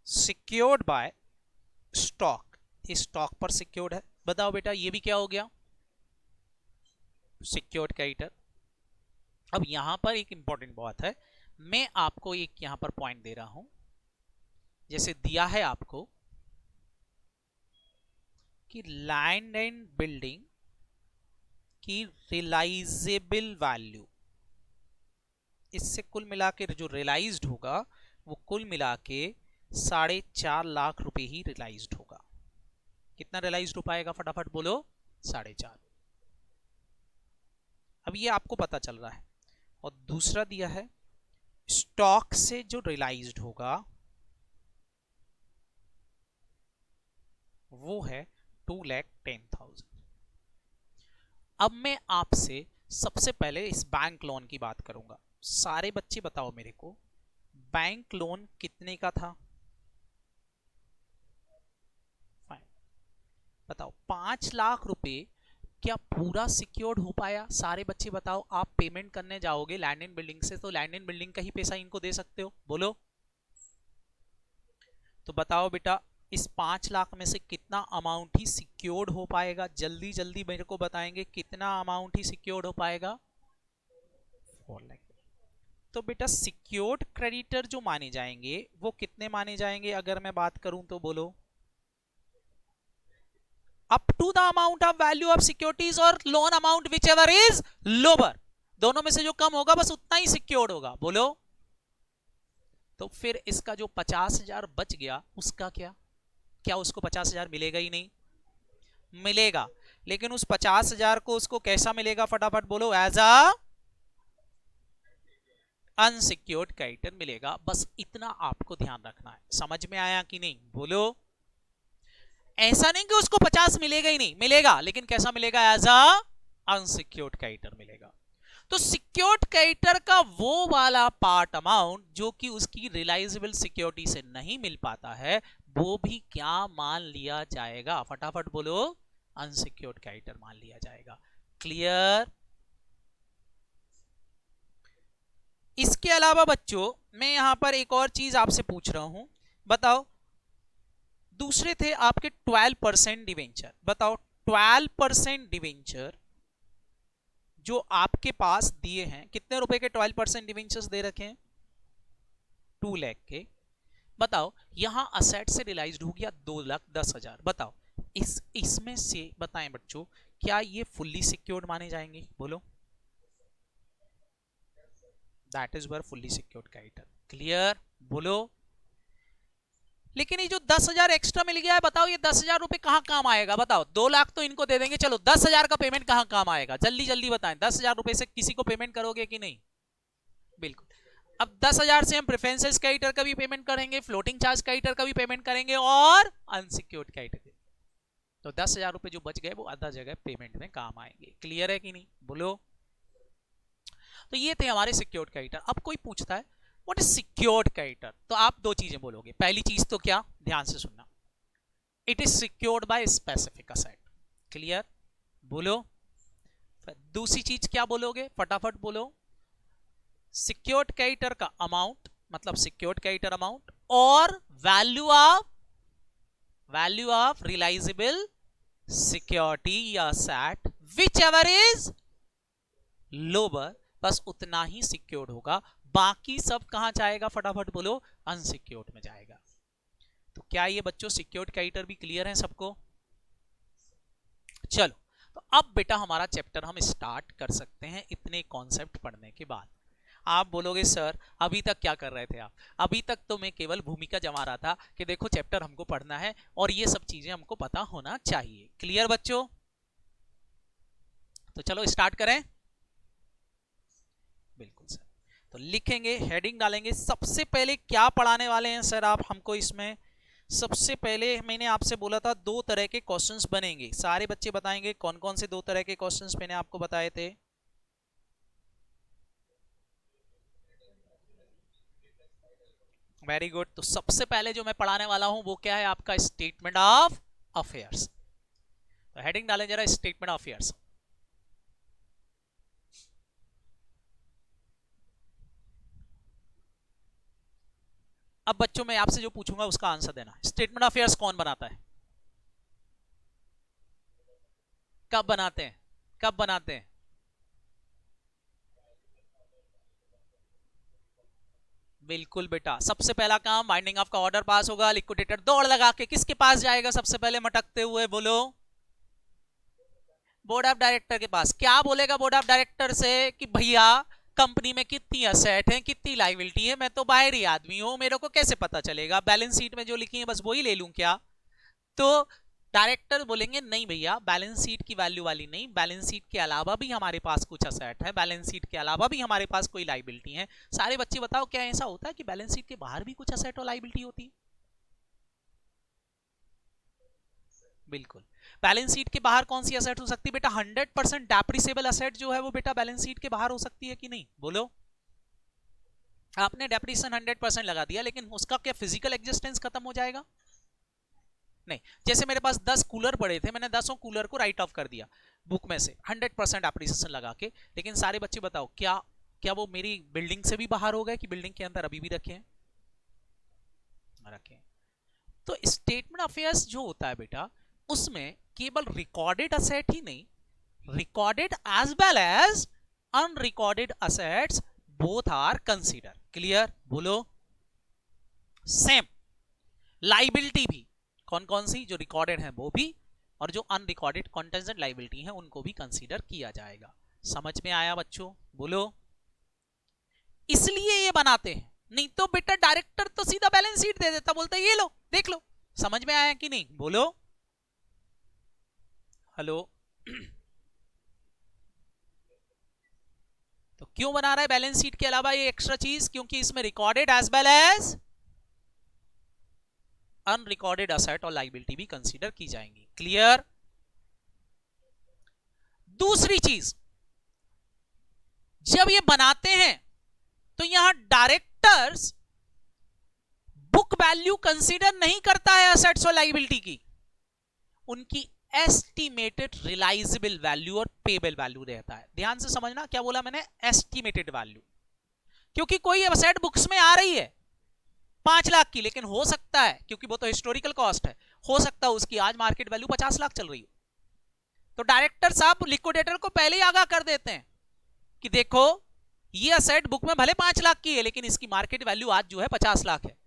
secured by stock, ये स्टॉक पर सिक्योर्ड है। बताओ बेटा ये भी क्या हो गया, सिक्योर्ड क्रेडिटर। अब यहां पर एक इंपॉर्टेंट बात है, मैं आपको एक यहां पर पॉइंट दे रहा हूं, जैसे दिया है आपको कि लैंड एंड बिल्डिंग की रियलाइजेबल वैल्यू, इससे कुल मिला के जो रियलाइज्ड होगा वो कुल मिला के 4.5 लाख रुपए ही रियलाइज्ड होगा। कितना रियलाइज्ड हो पाएगा फटाफट बोलो? 4.5। अब ये आपको पता चल रहा है। और दूसरा दिया है स्टॉक से जो रियलाइज्ड होगा वो है 2,10,000। अब मैं आपसे सबसे पहले इस बैंक लोन की बात करूंगा। सारे बच्चे बताओ मेरे को, बैंक लोन कितने का था? बताओ 5 लाख रुपए क्या पूरा सिक्योर्ड हो पाया? सारे बच्चे बताओ। आप पेमेंट करने जाओगे लैंड एंड बिल्डिंग से, तो लैंड एंड बिल्डिंग का ही पैसा इनको दे सकते हो, बोलो। तो बताओ बेटा, इस 5 लाख में से कितना अमाउंट ही सिक्योर्ड हो पाएगा? जल्दी जल्दी मेरे को बताएंगे कितना अमाउंट ही सिक्योर्ड हो पाएगा? 4 लाख। तो बेटा सिक्योर्ड क्रेडिटर जो माने जाएंगे वो कितने माने जाएंगे अगर मैं बात करूं तो बोलो? Up to the amount of value of securities और loan amount whichever is lower. दोनों में से जो कम होगा बस उतना ही सिक्योर्ड होगा, बोलो। तो फिर इसका जो 50,000 बच गया उसका क्या? क्या उसको 50,000 मिलेगा ही नहीं? मिलेगा, लेकिन उस 50,000 को उसको कैसा मिलेगा फटाफट बोलो? एज अ अनसिक्योर्ड क्रेडिटर मिलेगा। बस इतना आपको ध्यान रखना है। समझ में आया कि नहीं बोलो? ऐसा नहीं कि उसको 50 मिलेगा ही नहीं, मिलेगा, लेकिन कैसा मिलेगा? एज अ अनसिक्योर्ड क्रेडिटर मिलेगा। तो सिक्योर्ड क्रेडिटर का वो वाला पार्ट अमाउंट जो कि उसकी रियलाइजेबल सिक्योरिटी से नहीं मिल पाता है, वो भी क्या मान लिया जाएगा? फटाफट बोलो, अनसिक्योर्ड क्रेडिटर मान लिया जाएगा। क्लियर? इसके अलावा बच्चों मैं यहां पर एक और चीज आपसे पूछ रहा हूं, बताओ। दूसरे थे आपके 12% डिवेंचर। बताओ 12% डिवेंचर जो आपके पास दिए हैं, कितने रुपए के 12% डिवेंचर्स दे रखे हैं? 2 लाख के। बताओ यहां असेट से रियलाइज्ड हो गया 2,10,000। बताओ इसमें से बताएं बच्चों, क्या ये फुल्ली सिक्योर्ड माने जाएंगे? बोलो। That is were fully secured creditor. Clear? बोलो। लेकिन ये जो 10,000 एक्स्ट्रा मिल गया है, बताओ ये 10,000 रुपए कहां काम आएगा? बताओ 2 लाख तो इनको दे देंगे, चलो 10,000 का पेमेंट कहां काम आएगा? जल्दी जल्दी बताएं। 10,000 रुपए से किसी को पेमेंट करोगे कि नहीं? बिल्कुल। अब 10,000 से हम प्रेफरेंशियल क्रेडिटर का भी पेमेंट करेंगे, फ्लोटिंग चार्ज क्रेडिटर का भी पेमेंट करेंगे और अनसिक्योर्ड क्रेडिटर। तो 10,000 रुपए जो बच गए वो आधा जगह पेमेंट में काम आएंगे। क्लियर है कि नहीं बोलो? तो ये थे हमारे सिक्योर्ड क्रेडिटर। अब कोई पूछता है व्हाट इज सिक्योर्ड क्रेडिटर, तो आप दो चीजें बोलोगे। पहली चीज तो क्या, ध्यान से सुनना, it is secured by specific asset. Clear? बोलो। दूसरी चीज क्या बोलोगे? फटाफट बोलो। सिक्योर्ड क्रेडिटर का अमाउंट, मतलब सिक्योर्ड क्रेडिटर अमाउंट और वैल्यू ऑफ रियलाइजेबल सिक्योरिटी या asset which ever is lower, बस उतना ही सिक्योर्ड होगा। बाकी सब कहां जाएगा? फटाफट बोलो, अनसिक्योर्ड में जाएगा। तो क्या ये बच्चों सिक्योर्ड क्रेडिटर भी क्लियर है सबको? चलो, तो अब बेटा हमारा चैप्टर हम स्टार्ट कर सकते हैं इतने कॉन्सेप्ट पढ़ने के बाद। आप बोलोगे सर अभी तक क्या कर रहे थे आप? अभी तक तो मैं केवल भूमिका जमा रहा था कि देखो चैप्टर हमको पढ़ना है और ये सब चीजें हमको पता होना चाहिए। क्लियर बच्चों? तो चलो स्टार्ट करें। बिल्कुल सर। तो लिखेंगे, हेडिंग डालेंगे। सबसे पहले क्या पढ़ाने वाले हैं सर आप हमको इसमें? सबसे पहले मैंने आपसे बोला था 2 तरह के क्वेश्चंस बनेंगे। सारे बच्चे बताएंगे कौन कौन से 2 तरह के क्वेश्चंस मैंने आपको बताए थे? Very good. तो सबसे पहले जो मैं पढ़ाने वाला हूं वो क्या है आपका? Statement of affairs. तो हेडिंग डालें जरा, स्टेटमेंट ऑफ अफेयर्स। अब बच्चों मैं आपसे जो पूछूंगा उसका आंसर देना। स्टेटमेंट ऑफ अफेयर्स कौन बनाता है? कब बनाते हैं? कब बनाते हैं? बिल्कुल बेटा, सबसे पहला काम बाइंडिंग ऑफ का ऑर्डर पास होगा, लिक्विडेटर दौड़ लगा के किसके पास जाएगा सबसे पहले मटकते हुए? बोलो। बोर्ड ऑफ डायरेक्टर के पास क्या बोलेगा बोर्ड ऑफ डायरेक्टर से कि भैया कंपनी में कितनी असेट है कितनी लायबिलिटी है, मैं तो बाहरी आदमी हूं, मेरे को कैसे पता चलेगा, बैलेंस शीट में जो लिखी है बस वही ले लूं क्या? तो डायरेक्टर बोलेंगे नहीं भैया, बैलेंस शीट की वैल्यू वाली नहीं, बैलेंस शीट के अलावा भी हमारे पास कुछ असेट है, बैलेंस शीट के अलावा भी हमारे पास कोई लायबिलिटी है। सारे बच्चे बताओ क्या ऐसा होता है कि बैलेंस शीट के बाहर भी कुछ असेट और लायबिलिटी होती है? बिल्कुल। बैलेंस शीट के बाहर कौन सी असेट हो सकती है बेटा? 100% डेप्रिसिएबल असेट जो है वो बेटा बैलेंस शीट के बाहर हो सकती है कि नहीं? बोलो। आपने डेप्रिसिएशन 100% लगा दिया, लेकिन उसका क्या फिजिकल एग्जिस्टेंस खत्म हो जाएगा? नहीं। जैसे मेरे पास 10 कूलर पड़े थे, मैंने 10 कूलर को राइट ऑफ कर दिया बुक में से 100% डेप्रिसिएशन लगा के, लेकिन सारे बच्चे बताओ क्या क्या वो मेरी बिल्डिंग से भी बाहर हो गए कि बिल्डिंग के अंदर अभी भी रखे हैं? रखे। तो स्टेटमेंट ऑफ अफेयर्स जो होता है बेटा, उसमें केवल रिकॉर्डेड असेट ही नहीं, recorded as well as unrecorded assets both are consider. Clear? बोलो। सेम लाइबिलिटी भी, कौन कौन सी? जो रिकॉर्डेड है वो भी, और जो अनरिकॉर्डेड कॉन्टेंजेंट लाइबिलिटी है उनको भी कंसीडर किया जाएगा। समझ में आया बच्चों? बोलो। इसलिए ये बनाते हैं, नहीं तो बेटा डायरेक्टर तो सीधा बैलेंस शीट दे देता, बोलता है ये लो देख लो। समझ में आया कि नहीं? बोलो। हेलो। तो क्यों बना रहा है बैलेंस शीट के अलावा ये एक्स्ट्रा चीज? क्योंकि इसमें recorded as well as unrecorded asset और लायबिलिटी भी कंसीडर की जाएंगी। क्लियर? दूसरी चीज, जब ये बनाते हैं तो यहां डायरेक्टर्स बुक वैल्यू कंसीडर नहीं करता है असेट्स और लायबिलिटी की, उनकी एस्टिमेटेड रिलाइजेबल वैल्यू और पेबल वैल्यू रहता है। ध्यान से समझना, क्या बोला मैंने? Estimated value. क्योंकि कोई असेट बुक्स में आ रही है 5 लाख की, लेकिन हो सकता है, क्योंकि वो तो हिस्टोरिकल कॉस्ट है, हो सकता है उसकी आज मार्केट वैल्यू 50 लाख चल रही हो। तो डायरेक्टर साहब लिक्विडेटर को पहले ही आगाह कर देते हैं कि देखो ये असेट बुक में भले 5 लाख की है, लेकिन इसकी मार्केट वैल्यू आज जो है 50 लाख है।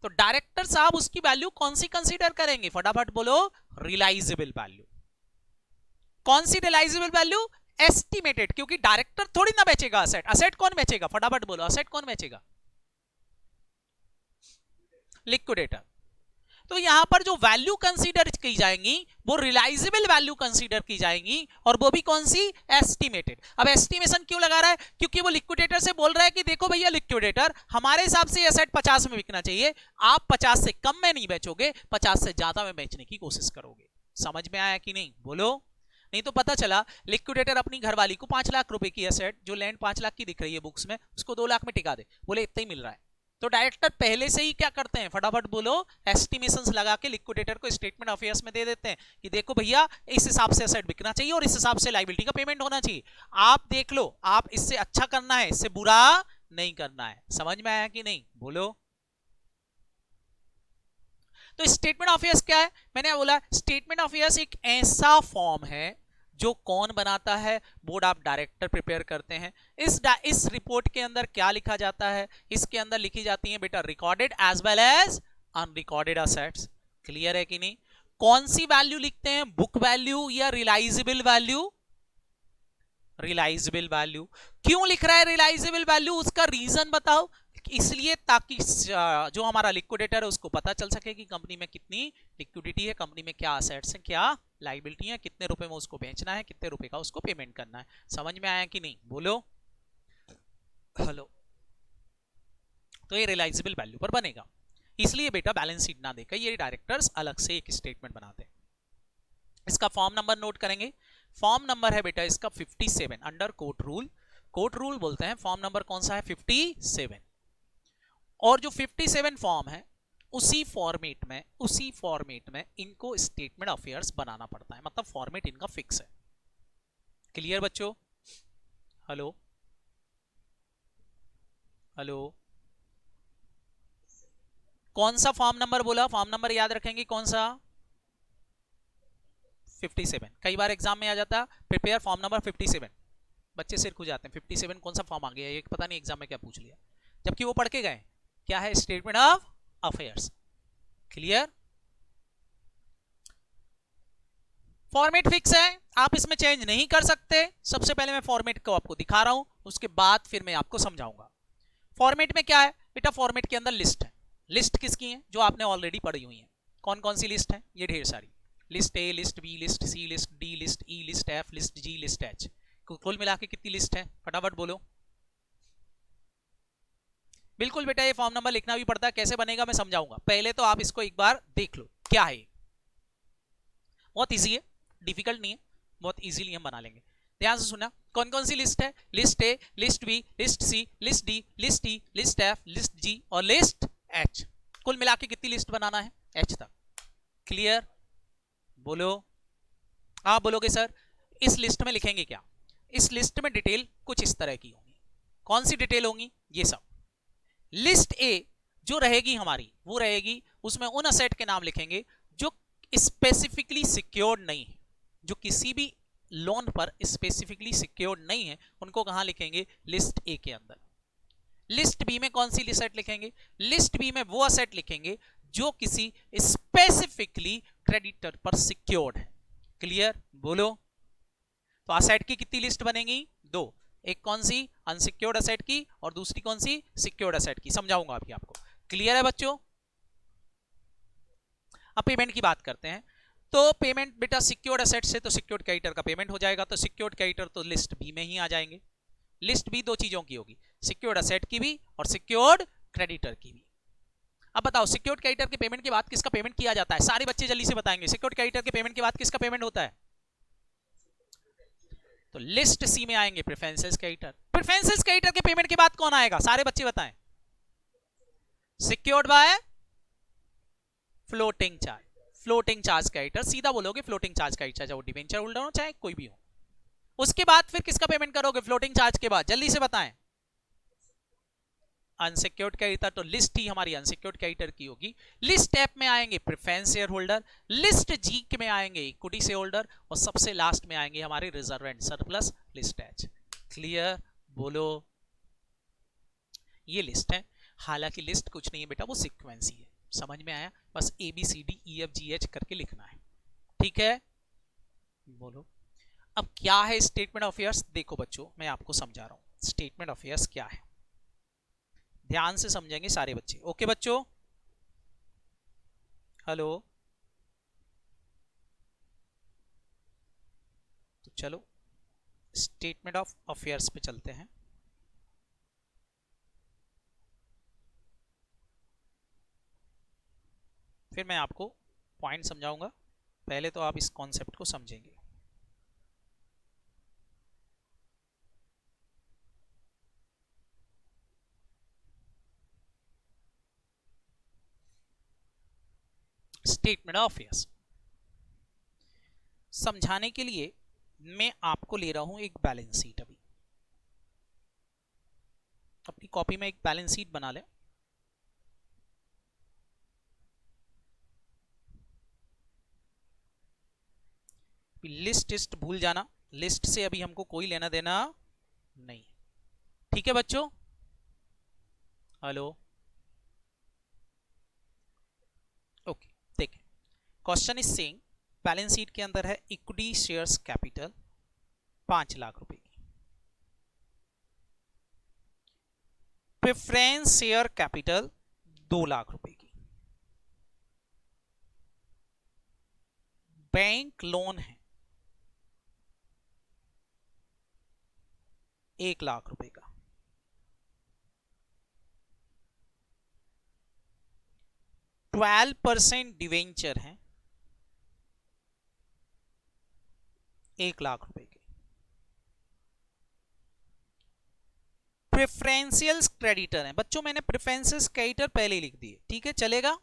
तो डायरेक्टर साहब उसकी वैल्यू कौन सी कंसीडर करेंगे? फटाफट बोलो। Realisable value. कौन सी रिलाइजेबल वैल्यू? एस्टिमेटेड। क्योंकि डायरेक्टर थोड़ी ना बेचेगा असेट, असेट कौन बेचेगा? फटाफट बोलो, असेट कौन बेचेगा? लिक्विडेटर। तो यहां पर जो वैल्यू कंसीडर की जाएंगी वो रिलाइजेबल वैल्यू कंसीडर की जाएंगी, और वो भी कौन सी? एस्टिमेटेड। अब एस्टिमेशन क्यों लगा रहा है? क्योंकि वो लिक्विडेटर से बोल रहा है कि देखो भैया लिक्विडेटर, हमारे हिसाब से एसेट 50 में बिकना चाहिए, आप 50 से कम में नहीं बेचोगे, 50 से ज्यादा में बेचने की कोशिश करोगे। समझ में आया कि नहीं? बोलो। नहीं तो पता चला लिक्विडेटर अपनी घरवाली को 5 लाख रुपए की एसेट, जो लैंड 5 लाख की दिख रही है बुक्स में, उसको 2 लाख में टिका दे, बोले इतना ही मिल रहा है। तो डायरेक्टर पहले से ही क्या करते हैं? फटाफट बोलो। एस्टिमेशंस लगा के लिक्विडेटर को स्टेटमेंट ऑफ अफेयर्स में दे देते हैं कि देखो भैया इस हिसाब से एसेट बिकना चाहिए और इस हिसाब से लायबिलिटी का पेमेंट होना चाहिए, आप देख लो, आप इससे अच्छा करना है, इससे बुरा नहीं करना है। समझ में आया कि नहीं? बोलो। तो स्टेटमेंट ऑफ अफेयर्स क्या है? मैंने बोला स्टेटमेंट ऑफ अफेयर्स एक ऐसा फॉर्म है जो कौन बनाता है? बोर्ड ऑफ डायरेक्टर प्रिपेयर करते हैं। इस रिपोर्ट के अंदर क्या लिखा जाता है? इसके अंदर लिखी जाती है बेटा recorded as well as unrecorded assets. Clear है कि नहीं? कौन सी वैल्यू लिखते हैं? बुक वैल्यू या रिलाइजेबल वैल्यू? Realisable value. क्यों लिख रहा है रिलाइजेबल वैल्यू? उसका रीजन बताओ। इसलिए ताकि जो हमारा लिक्विडेटर है उसको पता चल सके कि कंपनी में कितनी लिक्विडिटी है, कंपनी में क्या असेट्स हैं, क्या लायबिलिटी है, कितने रुपए में उसको बेचना है, कितने रुपए का उसको पेमेंट करना है। समझ में आया कि नहीं? बोलो। हेलो। तो ये रिलाइजेबल वैल्यू पर बनेगा, इसलिए बेटा बैलेंस शीट ना देकर ये डायरेक्टर्स अलग से एक स्टेटमेंट बनाते हैं। इसका फॉर्म नंबर नोट करेंगे। फॉर्म नंबर है बेटा इसका 57 under court rule. Court rule बोलते हैं, फॉर्म नंबर कौन सा है? 57। और जो 57 फॉर्म है उसी फॉर्मेट में इनको स्टेटमेंट ऑफ अफेयर्स बनाना पड़ता है, मतलब फॉर्मेट इनका फिक्स है। क्लियर बच्चों? Hello hello. कौन सा फॉर्म नंबर बोला? फॉर्म नंबर याद रखेंगे कौन सा? 57। कई बार एग्जाम में आ जाता प्रिपेयर फॉर्म नंबर 57, बच्चे सिर खो जाते हैं 57 कौन सा फॉर्म आ गया, ये पता नहीं एग्जाम में क्या पूछ लिया, जबकि वो पढ़ के गए क्या है? Statement of affairs. Clear? Format fix है, आप इसमें चेंज नहीं कर सकते। सबसे पहले मैं फॉर्मेट को आपको दिखा रहा हूं, उसके बाद फिर मैं आपको समझाऊंगा। फॉर्मेट में क्या है बेटा, फॉर्मेट के अंदर लिस्ट है। लिस्ट किसकी है, जो आपने ऑलरेडी पढ़ी हुई है। कौन कौन सी लिस्ट है, ये ढेर सारी list, A list, B list, C list, D list, E list, F list, ji list, H, कुल मिला के कितनी लिस्ट है, फटाफट बोलो। बिल्कुल बेटा, ये फॉर्म नंबर लिखना भी पड़ता है, कैसे बनेगा मैं समझाऊंगा, पहले तो आप इसको एक बार देख लो क्या है। बहुत इजी है, डिफिकल्ट नहीं है, बहुत इजीली हम बना लेंगे। ध्यान से सुना, कौन कौन सी लिस्ट है, list A, list B, list C, list D, list E, list F, list G और लिस्ट एच। कुल मिला के कितनी लिस्ट बनाना है, एच तक। क्लियर, बोलो। आप बोलोगे सर इस लिस्ट में लिखेंगे क्या, इस लिस्ट में डिटेल कुछ इस तरह की होगी। कौन सी डिटेल होंगी, ये सब। लिस्ट ए जो रहेगी हमारी, वो रहेगी, उसमें उन असेट के नाम लिखेंगे जो स्पेसिफिकली सिक्योर्ड नहीं है, जो किसी भी लोन पर स्पेसिफिकली सिक्योर्ड नहीं है, उनको कहां लिखेंगे, लिस्ट ए के अंदर। लिस्ट बी में कौन सी असेट लिखेंगे, लिस्ट बी में वो असेट लिखेंगे जो किसी स्पेसिफिकली क्रेडिटर पर सिक्योर्ड है। क्लियर, बोलो। तो असेट की कितनी लिस्ट बनेगी, दो, एक कौन सी, अनसिक्योर्ड असेट की, और दूसरी कौन सी, सिक्योर्ड असेट की। समझाऊंगा अभी आपको। क्लियर है बच्चों। अब पेमेंट की बात करते हैं। तो पेमेंट बेटा सिक्योर्ड असेट से तो सिक्योर्ड क्रेडिटर का पेमेंट हो जाएगा, तो सिक्योर्ड क्रेडिटर तो लिस्ट बी में ही आ जाएंगे। लिस्ट बी दो चीजों की होगी, सिक्योर्ड असेट की भी और सिक्योर्ड क्रेडिटर की भी। अब बताओ सिक्योर्ड क्रेडिटर के पेमेंट के बाद किसका पेमेंट किया जाता है, सारे बच्चे जल्दी से बताएंगे। सिक्योर्ड क्रेडिटर के पेमेंट के बाद किसका पेमेंट होता है, तो लिस्ट सी में आएंगे प्रेफरेंसेस क्रेडिटर। प्रेफरेंसेस क्रेडिटर के पेमेंट के बाद कौन आएगा, सारे बच्चे बताएं। Secured by floating charge, floating charge creditor, सीधा बोलोगे फ्लोटिंग चार्ज क्रेडिटर, चाहे वो डिवेंचर होल्डर हो चाहे कोई भी हो। उसके बाद फिर किसका पेमेंट करोगे, फ्लोटिंग चार्ज के बाद, जल्दी से बताएं। अनसिक्योर्ड क्रेडिटर, तो लिस्ट ही हमारी अनसिक्योर्ड क्रेडिटर की होगी। लिस्ट एफ में आएंगे प्रेफरेंस शेयर होल्डर, लिस्ट जी में आएंगे इक्विटी शेयर होल्डर, और सबसे लास्ट में आएंगे हमारे reserve and surplus, list H. Clear, बोलो। ये लिस्ट है, हालांकि लिस्ट कुछ नहीं है बेटा, वो सीक्वेंस ही है। समझ में आया, बस A B C D E F G H करके लिखना है, ठीक है, बोलो। अब क्या है स्टेटमेंट ऑफ अफेयर्स, देखो बच्चों मैं आपको समझा रहा हूं स्टेटमेंट ऑफ अफेयर्स क्या है, ध्यान से समझेंगे सारे बच्चे। ओके बच्चों, हेलो, तो चलो स्टेटमेंट ऑफ अफेयर्स पे चलते हैं। फिर मैं आपको पॉइंट समझाऊंगा, पहले तो आप इस कॉन्सेप्ट को समझेंगे। स्टेटमेंट ऑफ अफेयर्स समझाने के लिए मैं आपको ले रहा हूं एक बैलेंस शीट। अभी अपनी कॉपी में एक बैलेंस शीट बना लें। लिस्ट टिस्ट भूल जाना, लिस्ट से अभी हमको कोई लेना देना नहीं, ठीक है बच्चों। हेलो, ओके, देखिए question is saying, balance sheet के अंदर है इक्विटी शेयर्स कैपिटल 5 लाख रुपए की, प्रेफरेंस शेयर कैपिटल 2 लाख रुपए की, बैंक लोन है 1 लाख रुपए का, 12% डिवेंचर है 1 लाख रुपए के, प्रेफरेंशियल क्रेडिटर है बच्चों, मैंने प्रेफरेंशियल क्रेडिटर पहले ही लिख दिए, ठीक है चलेगा,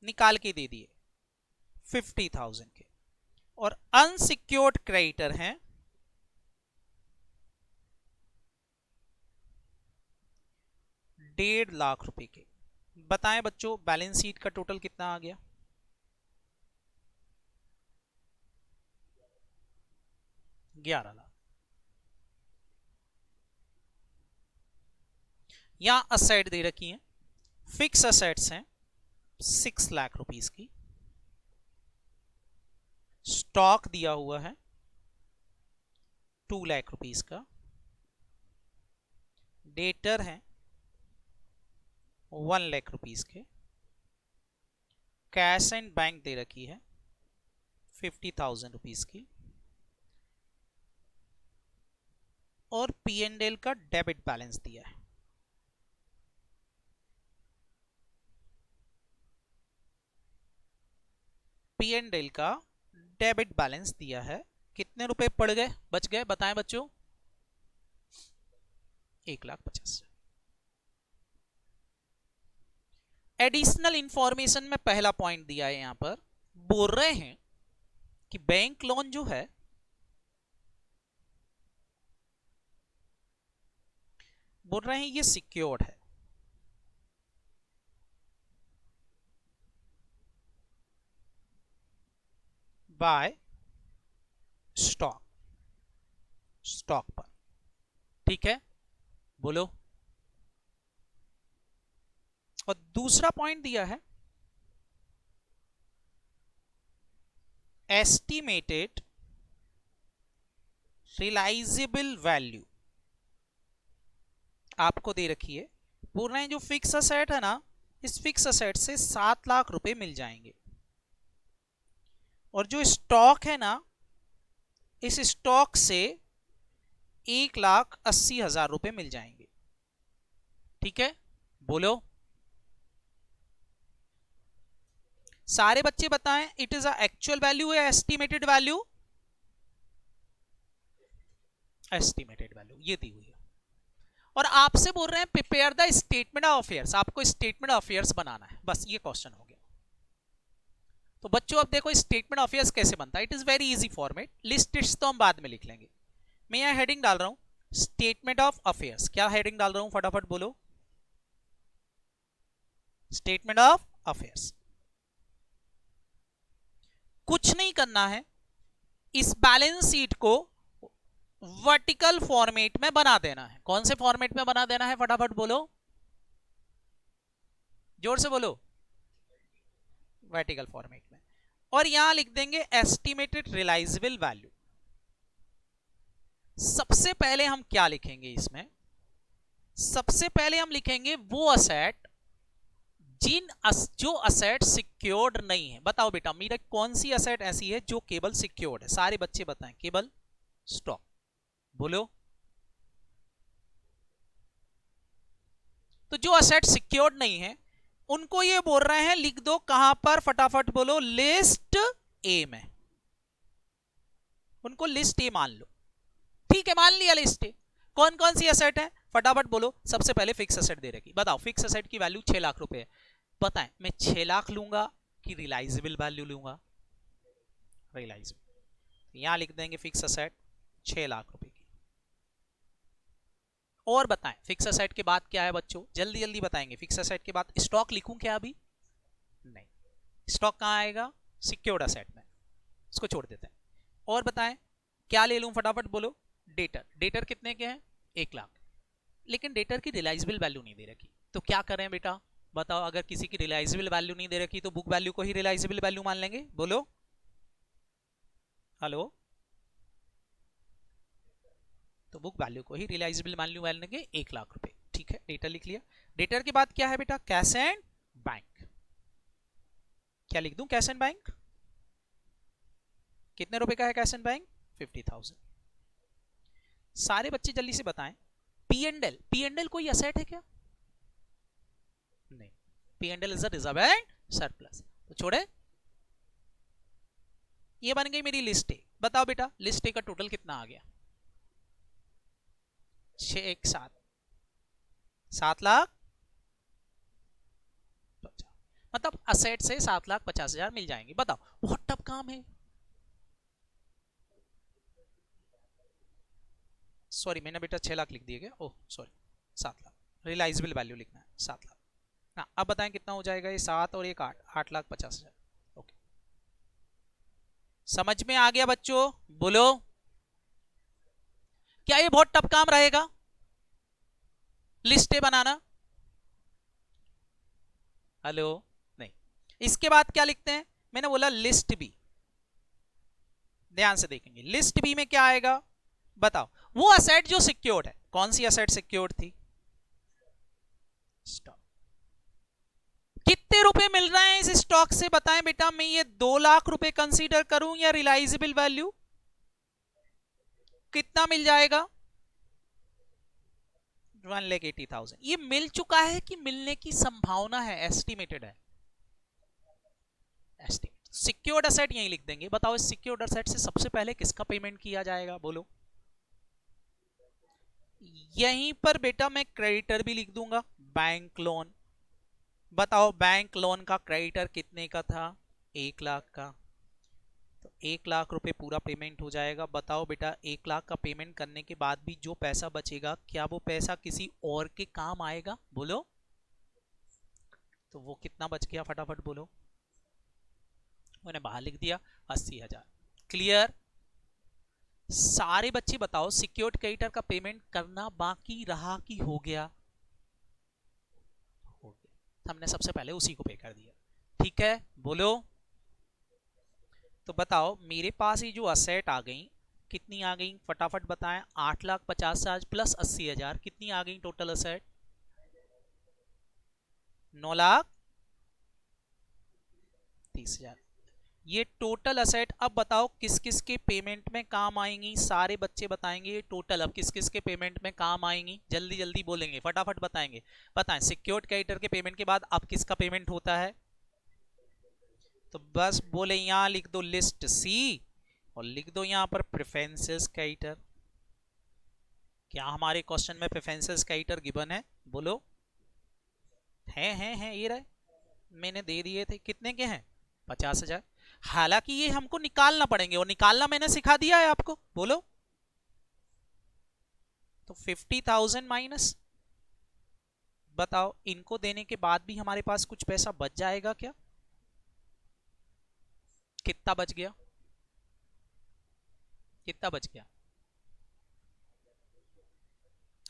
निकाल के दे दिए 50,000 के, और अनसिक्योर्ड क्रेडिटर हैं 1.5 लाख रुपए के। बताएं बच्चों बैलेंस शीट का टोटल कितना आ गया, 11 लाख। यहां असेट दे रखी है, फिक्स असेट्स हैं 6 लाख रुपीस की, स्टॉक दिया हुआ है 2 लाख रुपीस का, डेटर है 1 लाख रुपीस के, कैश एंड बैंक दे रखी है 50,000 रुपीस की, और P&L का डेबिट बैलेंस दिया है। P&L का डेबिट बैलेंस दिया है, कितने रुपए पड़ गए, बच गए, बताएं बच्चों? 1,50,000। एडिशनल इंफॉर्मेशन में पहला पॉइंट दिया है, यहां पर बोल रहे हैं कि बैंक लोन जो है बोल रहे हैं ये सिक्योर्ड है, बाय स्टॉक, स्टॉक पर। ठीक है, बोलो। और दूसरा पॉइंट दिया है एस्टिमेटेड रियलाइजेबल वैल्यू, आपको दे रखी है। बोल रहे हैं जो फिक्स असेट है ना, इस फिक्स असेट से 7 लाख रुपए मिल जाएंगे, और जो स्टॉक है ना, इस स्टॉक से 1,80,000 रुपए मिल जाएंगे। ठीक है, बोलो। सारे बच्चे बताएं, it is a actual value या एस्टिमेटेड वैल्यू? एस्टिमेटेड वैल्यू ये दी हुई है। और आपसे बोल रहे हैं prepare the statement of affairs, आपको स्टेटमेंट ऑफ अफेयर्स बनाना है, बस ये क्वेश्चन हो गया। तो बच्चों अब देखो स्टेटमेंट ऑफ अफेयर्स कैसे बनता है, it is very easy format. List तो हम बाद में लिख लेंगे। मैं यहां हेडिंग डाल रहा हूं स्टेटमेंट ऑफ अफेयर्स। क्या हेडिंग डाल रहा हूं, फटाफट बोलो। Statement of affairs. कुछ नहीं करना है, इस बैलेंस शीट को वर्टिकल फॉर्मेट में बना देना है। कौन से फॉर्मेट में बना देना है, फटाफट बोलो, जोर से बोलो। वर्टिकल फॉर्मेट में। और यहां लिख देंगे एस्टिमेटेड रियलाइजेबल वैल्यू। सबसे पहले हम क्या लिखेंगे इसमें, सबसे पहले हम लिखेंगे वो असेट जो असेट सिक्योर्ड नहीं है। बताओ बेटा मेरा कौन सी असेट ऐसी है जो केवल सिक्योर्ड है, सारे बच्चे बताएं। केवल स्टॉक, बोलो। तो जो असेट सिक्योर्ड नहीं है उनको ये बोल रहे हैं लिख दो कहां पर, फटाफट बोलो, लिस्ट ए में। उनको लिस्ट ए मान लो। ठीक है, मान लिया लिस्ट ए। कौन कौन सी असेट है, फटाफट बोलो। सबसे पहले फिक्स असेट दे रखी, बताओ फिक्स असेट की वैल्यू 6 लाख रुपए है। बताएं मैं 6 लाख लूंगा कि रियलाइजेबल वैल्यू लूंगा? रियलाइजेबल। यहां लिख देंगे फिक्स असेट 6 लाख रुपए की। और बताएं फिक्स असेट के बाद क्या है बच्चों, जल्दी जल्दी बताएंगे। फिक्स असेट के बाद स्टॉक लिखूं क्या अभी? नहीं, स्टॉक कहां आएगा, सिक्योर्ड असेट में, इसको छोड़ देते हैं। और बताएं क्या ले लूं, फटाफट बोलो। डेटर, डेटर कितने के हैं, 1 लाख। लेकिन डेटर की रियलाइजेबल वैल्यू नहीं दे रखी, तो क्या करें बेटा बताओ। अगर किसी की रियलाइजेबल वैल्यू नहीं दे रखी तो बुक वैल्यू को ही रियलाइजेबल वैल्यू मान लेंगे, बोलो। हेलो, तो बुक वैल्यू को ही रियलाइजेबल वैल्यू मान लेंगे 1 लाख रुपए। ठीक है, डेटर लिख लिया। डेटर के बाद क्या है बेटा, कैश एंड बैंक। क्या लिख दूं, कैश एंड बैंक? कितने रुपए का है कैश एंड बैंक? 50,000। सारे बच्चे जल्दी से बताएं P&L, P&L कोई असेट है क्या? नहीं, P&L is a reserve and surplus. तो छोड़े, ये बन गई मेरी लिस्ट ए। बताओ बेटा लिस्ट ए का टोटल कितना आ गया? 7 लाख 50। मतलब असेट से 7,50,000 मिल जाएंगे। बताओ बहुत टफ काम है। सॉरी मैंने बेटा 6 लाख लिख दिया क्या, oh sorry 7 lakh. Realisable value लिखना है 7 लाख। हाँ अब बताएं कितना हो जाएगा, ये 7 और 1 8,50,000। ओके, समझ में आ गया बच्चों, बोलो। क्या ये बहुत टफ काम रहेगा लिस्टें बनाना? हेलो, नहीं। इसके बाद क्या लिखते हैं, मैंने बोला लिस्ट बी। ध्यान से देखेंगे लिस्ट बी में क्या आएगा बताओ। वो असेट जो सिक्योर्ड है, कौन सी असेट सिक्योर्ड थी? स्टॉक। कितने रुपए मिल रहे हैं इस स्टॉक से बताएं बेटा, मैं ये 2 लाख रुपए कंसीडर करूं या रिलाइजेबल वैल्यू कितना मिल जाएगा? 1,80,000। ये मिल चुका है कि मिलने की संभावना है? एस्टिमेटेड है। एस्टिमेट। सिक्योर्ड असेट यहीं लिख देंगे। बताओ इस सिक्योर्ड असेट से सबसे पहले किसका पेमेंट किया जाएगा बोलो? यहीं पर बेटा मैं क्रेडिटर भी लिख दूंगा, बैंक लोन। बताओ बैंक लोन का क्रेडिटर कितने का था? 1 लाख का। तो 1 लाख रुपए पूरा पेमेंट हो जाएगा। बताओ बेटा 1 लाख का पेमेंट करने के बाद भी जो पैसा बचेगा क्या वो पैसा किसी और के काम आएगा बोलो? तो वो कितना बच गया फटाफट बोलो? मैंने बाहर लिख दिया 80,000। क्लियर? सारे बच्चे बताओ सिक्योर्ड क्रेडिटर का पेमेंट करना बाकी रहा कि हो गया? हो गया। हमने सबसे पहले उसी को पे कर दिया। ठीक है बोलो? तो बताओ मेरे पास ये जो असेट आ गई कितनी आ गई फटाफट बताएं? 8,50,000 प्लस 80,000 कितनी आ गई टोटल असेट? 9,30,000। ये टोटल असेट अब बताओ किस किस के पेमेंट में काम आएंगी? सारे बच्चे बताएंगे ये टोटल अब किस किस के पेमेंट में काम आएंगी? जल्दी जल्दी बोलेंगे, फटाफट बताएंगे। बताएं सिक्योर्ड क्रेडिटर के पेमेंट के बाद अब किसका पेमेंट होता है? तो बस बोले यहां लिख दो लिस्ट सी और लिख दो यहां पर प्रेफरेंसेस क्रेडिटर। क्या हमारे क्वेश्चन में प्रेफरेंसेस क्रेडिटर गिवन है बोलो? है ये रहे, मैंने दे दिए थे। कितने के हैं? 50,000। हालांकि ये हमको निकालना पड़ेंगे और निकालना मैंने सिखा दिया है आपको बोलो। तो 50,000 माइनस, बताओ इनको देने के बाद भी हमारे पास कुछ पैसा बच जाएगा क्या? कितना बच गया? कितना बच गया?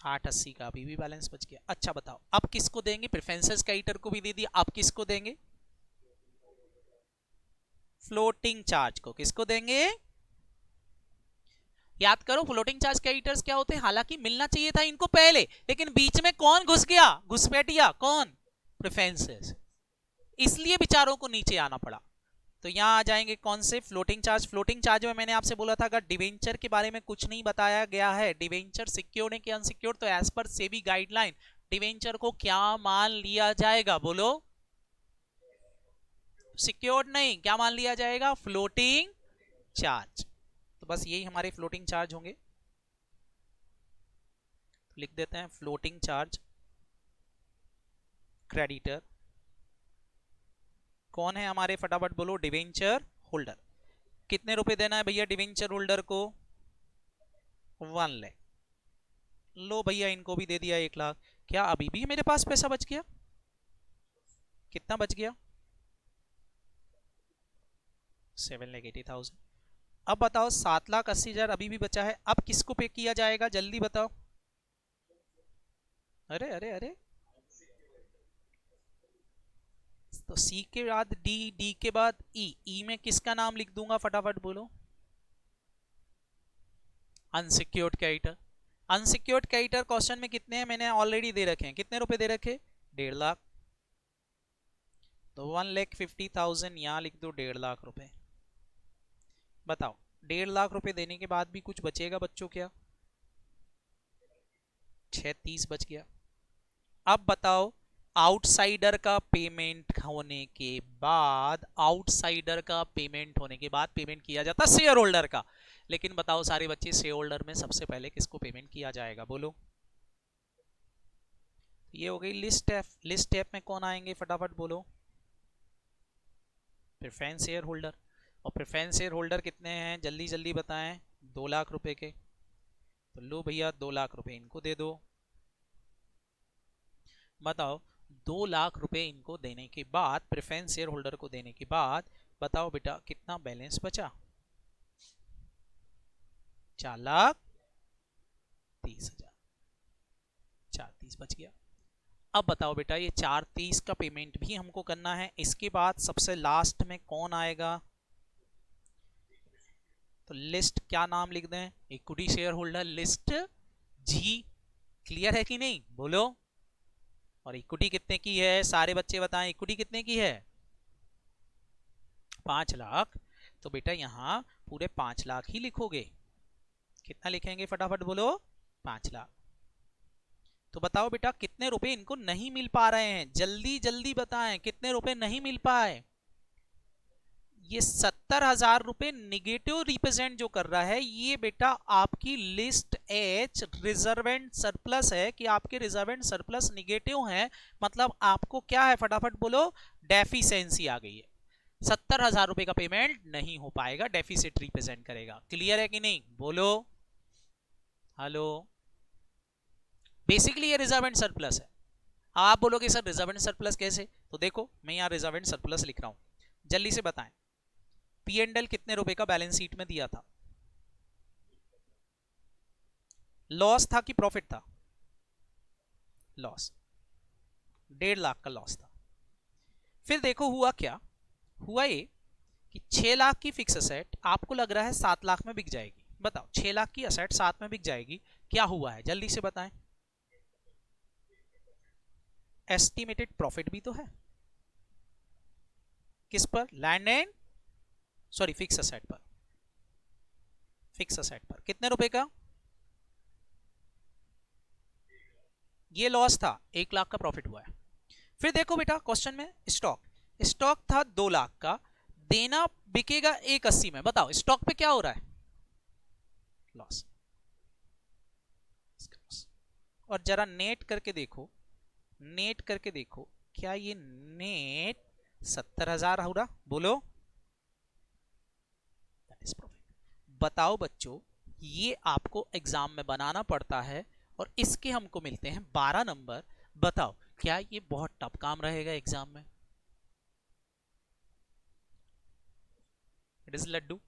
880 का अभी भी बैलेंस बच गया। अच्छा बताओ अब किसको देंगे? प्रेफरेंसेस क्रेडिटर को भी दे दिया, अब किसको देंगे? फ्लोटिंग चार्ज को। किसको देंगे? याद करो फ्लोटिंग चार्ज क्रेडिटर्स क्या होते हैं? हालांकि मिलना चाहिए था इनको पहले, लेकिन बीच में कौन घुस गया? घुसपैठिया कौन? प्रेफरेंसेस। इसलिए बेचारों को नीचे आना पड़ा। तो यहां आ जाएंगे कौन से? Floating charge. फ्लोटिंग चार्ज में मैंने आपसे बोला था अगर डिवेंचर के बारे में कुछ नहीं बताया गया है, डिवेंचर सिक्योर्ड है कि अनसिक्योर्ड, तो as per SEBI guideline debenture को क्या मान लिया जाएगा बोलो? सिक्योर्ड नहीं, क्या मान लिया जाएगा? Floating charge. तो बस यही हमारे फ्लोटिंग चार्ज होंगे। तो लिख देते हैं फ्लोटिंग चार्ज क्रेडिटर कौन है हमारे? फटाफट बोलो। Debenture holder. कितने रुपए देना है भैया डिवेंचर होल्डर को? 1 लाख। लो भैया इनको भी दे दिया 1 लाख। क्या अभी भी मेरे पास पैसा बच गया? कितना बच गया? 7,80,000। अब बताओ 7,80,000 अभी भी बचा है, अब किसको पे किया जाएगा जल्दी बताओ? अरे अरे अरे, तो सी के बाद डी, डी के बाद ई, ई में किसका नाम लिख दूंगा फटाफट बोलो? Unsecured creditor. Unsecured creditor question में कितने हैं मैंने ऑलरेडी दे रखे हैं। कितने रुपए दे रखे? 1.5 लाख। तो 1,50,000 यहां लिख दो, 1.5 लाख रुपए। बताओ 1.5 लाख रुपए देने के बाद भी कुछ बचेगा बच्चों क्या? 630 बच गया। अब बताओ आउटसाइडर का पेमेंट होने के बाद, आउटसाइडर का पेमेंट होने के बाद पेमेंट किया जाता शेयर होल्डर का, लेकिन बताओ सारे बच्चे शेयर होल्डर में सबसे पहले किसको पेमेंट किया जाएगा बोलो? ये हो गई लिस्ट एफ। लिस्ट एफ में कौन आएंगे फटाफट बोलो? Preference share holder. और प्रेफरेंस शेयर होल्डर कितने हैं जल्दी जल्दी बताएं? 2 लाख रुपए के। तो लो भैया 2 लाख रुपए इनको दे दो। बताओ 2 लाख रुपए इनको देने के बाद, प्रेफरेंस शेयर होल्डर को देने के बाद, बताओ बेटा कितना बैलेंस बचा? 4,30,000। 430 बच गया। अब बताओ बेटा ये 430 का पेमेंट भी हमको करना है। इसके बाद सबसे लास्ट में कौन आएगा? तो लिस्ट क्या नाम लिख दें, इक्विटी शेयर होल्डर लिस्ट जी। क्लियर है कि नहीं, बोलो। और इक्विटी कितने की है, सारे बच्चे बताएं, इक्विटी कितने की है, 5 लाख। तो बेटा यहां पूरे 5 लाख ही लिखोगे। कितना लिखेंगे फटाफट बोलो, 5 लाख। तो बताओ बेटा कितने रुपए इनको नहीं मिल पा रहे हैं, जल्दी जल्दी बताएं कितने रुपए नहीं मिल पाए। ये 70,000 रुपए निगेटिव रिप्रेजेंट जो कर रहा है, ये बेटा आपकी लिस्ट एच रिजर्वेंट सरप्लस है कि आपके रिजर्वेंट सरप्लस निगेटिव है। मतलब आपको क्या है, फटाफट बोलो, डेफिशिएंसी आ गई है। 70,000 रुपए का पेमेंट नहीं हो पाएगा, डेफिसिट रिप्रेजेंट करेगा। क्लियर है कि नहीं, बोलो हेलो। बेसिकली ये रिजर्वेंट सरप्लस है। आप बोलोगे सर रिजर्वेंट सरप्लस कैसे, तो देखो मैं यहां रिजर्वेंट सरप्लस लिख रहा हूं, जल्दी से बताएं। P&L कितने रुपए का बैलेंस शीट में दिया था, लॉस था कि प्रॉफिट था, लॉस, 1.5 लाख का लॉस था। फिर देखो हुआ क्या, हुआ ये कि 6 लाख की फिक्स असेट आपको लग रहा है 7 लाख में बिक जाएगी। बताओ 6 लाख की असेट 7 में बिक जाएगी, क्या हुआ है जल्दी से बताएं। एस्टिमेटेड प्रॉफिट भी तो है, किस पर, land and sorry fix asset पर, फिक्स असेट पर कितने रुपए का, ये लॉस था, 1 लाख का प्रॉफिट हुआ है। फिर देखो बेटा क्वेश्चन में स्टॉक, स्टॉक था 2 लाख का, देना बिकेगा 1.80 में। बताओ स्टॉक पे क्या हो रहा है, लॉस। और जरा नेट करके देखो, नेट करके देखो, क्या ये नेट 70,000 हो रहा, बोलो। बताओ बच्चों, ये आपको एग्जाम में बनाना पड़ता है और इसके हमको मिलते हैं 12 नंबर। बताओ क्या ये बहुत टफ काम रहेगा एग्जाम में, इट इज लड्डू।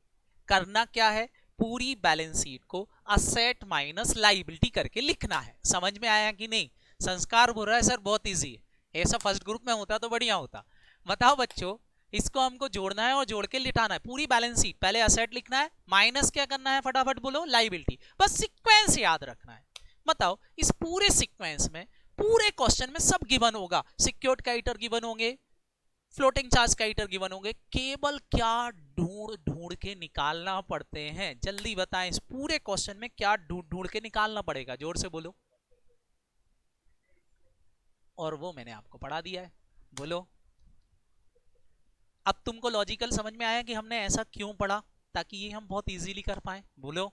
करना क्या है, पूरी बैलेंस शीट को असेट माइनस लाइबिलिटी करके लिखना है। समझ में आया कि नहीं, संस्कार बोल रहा है सर बहुत इजी है, ऐसा फर्स्ट ग्रुप में होता तो बढ़िया होता। बताओ बच्चों, इसको हमको जोड़ना है और जोड़ के लिटाना है पूरी बैलेंस शीट। पहले असेट लिखना है, माइनस क्या करना है फटाफट बोलो, लाइबिलिटी। बस सीक्वेंस याद रखना है। बताओ इस पूरे सीक्वेंस में, पूरे क्वेश्चन में सब गिवन होगा, सिक्योर्ड क्रेडिटर गिवन होंगे, फ्लोटिंग चार्ज क्रेडिटर गिवन होंगे, केवल क्या ढूंढ ढूंढ के निकालना पड़ते हैं, जल्दी बताएं इस पूरे क्वेश्चन में क्या ढूंढ ढूंढ के निकालना पड़ेगा, जोर से बोलो। और वो मैंने आपको पढ़ा दिया है, बोलो। अब तुमको लॉजिकल समझ में आया कि हमने ऐसा क्यों पढ़ा, ताकि ये हम बहुत इजीली कर पाए, बोलो।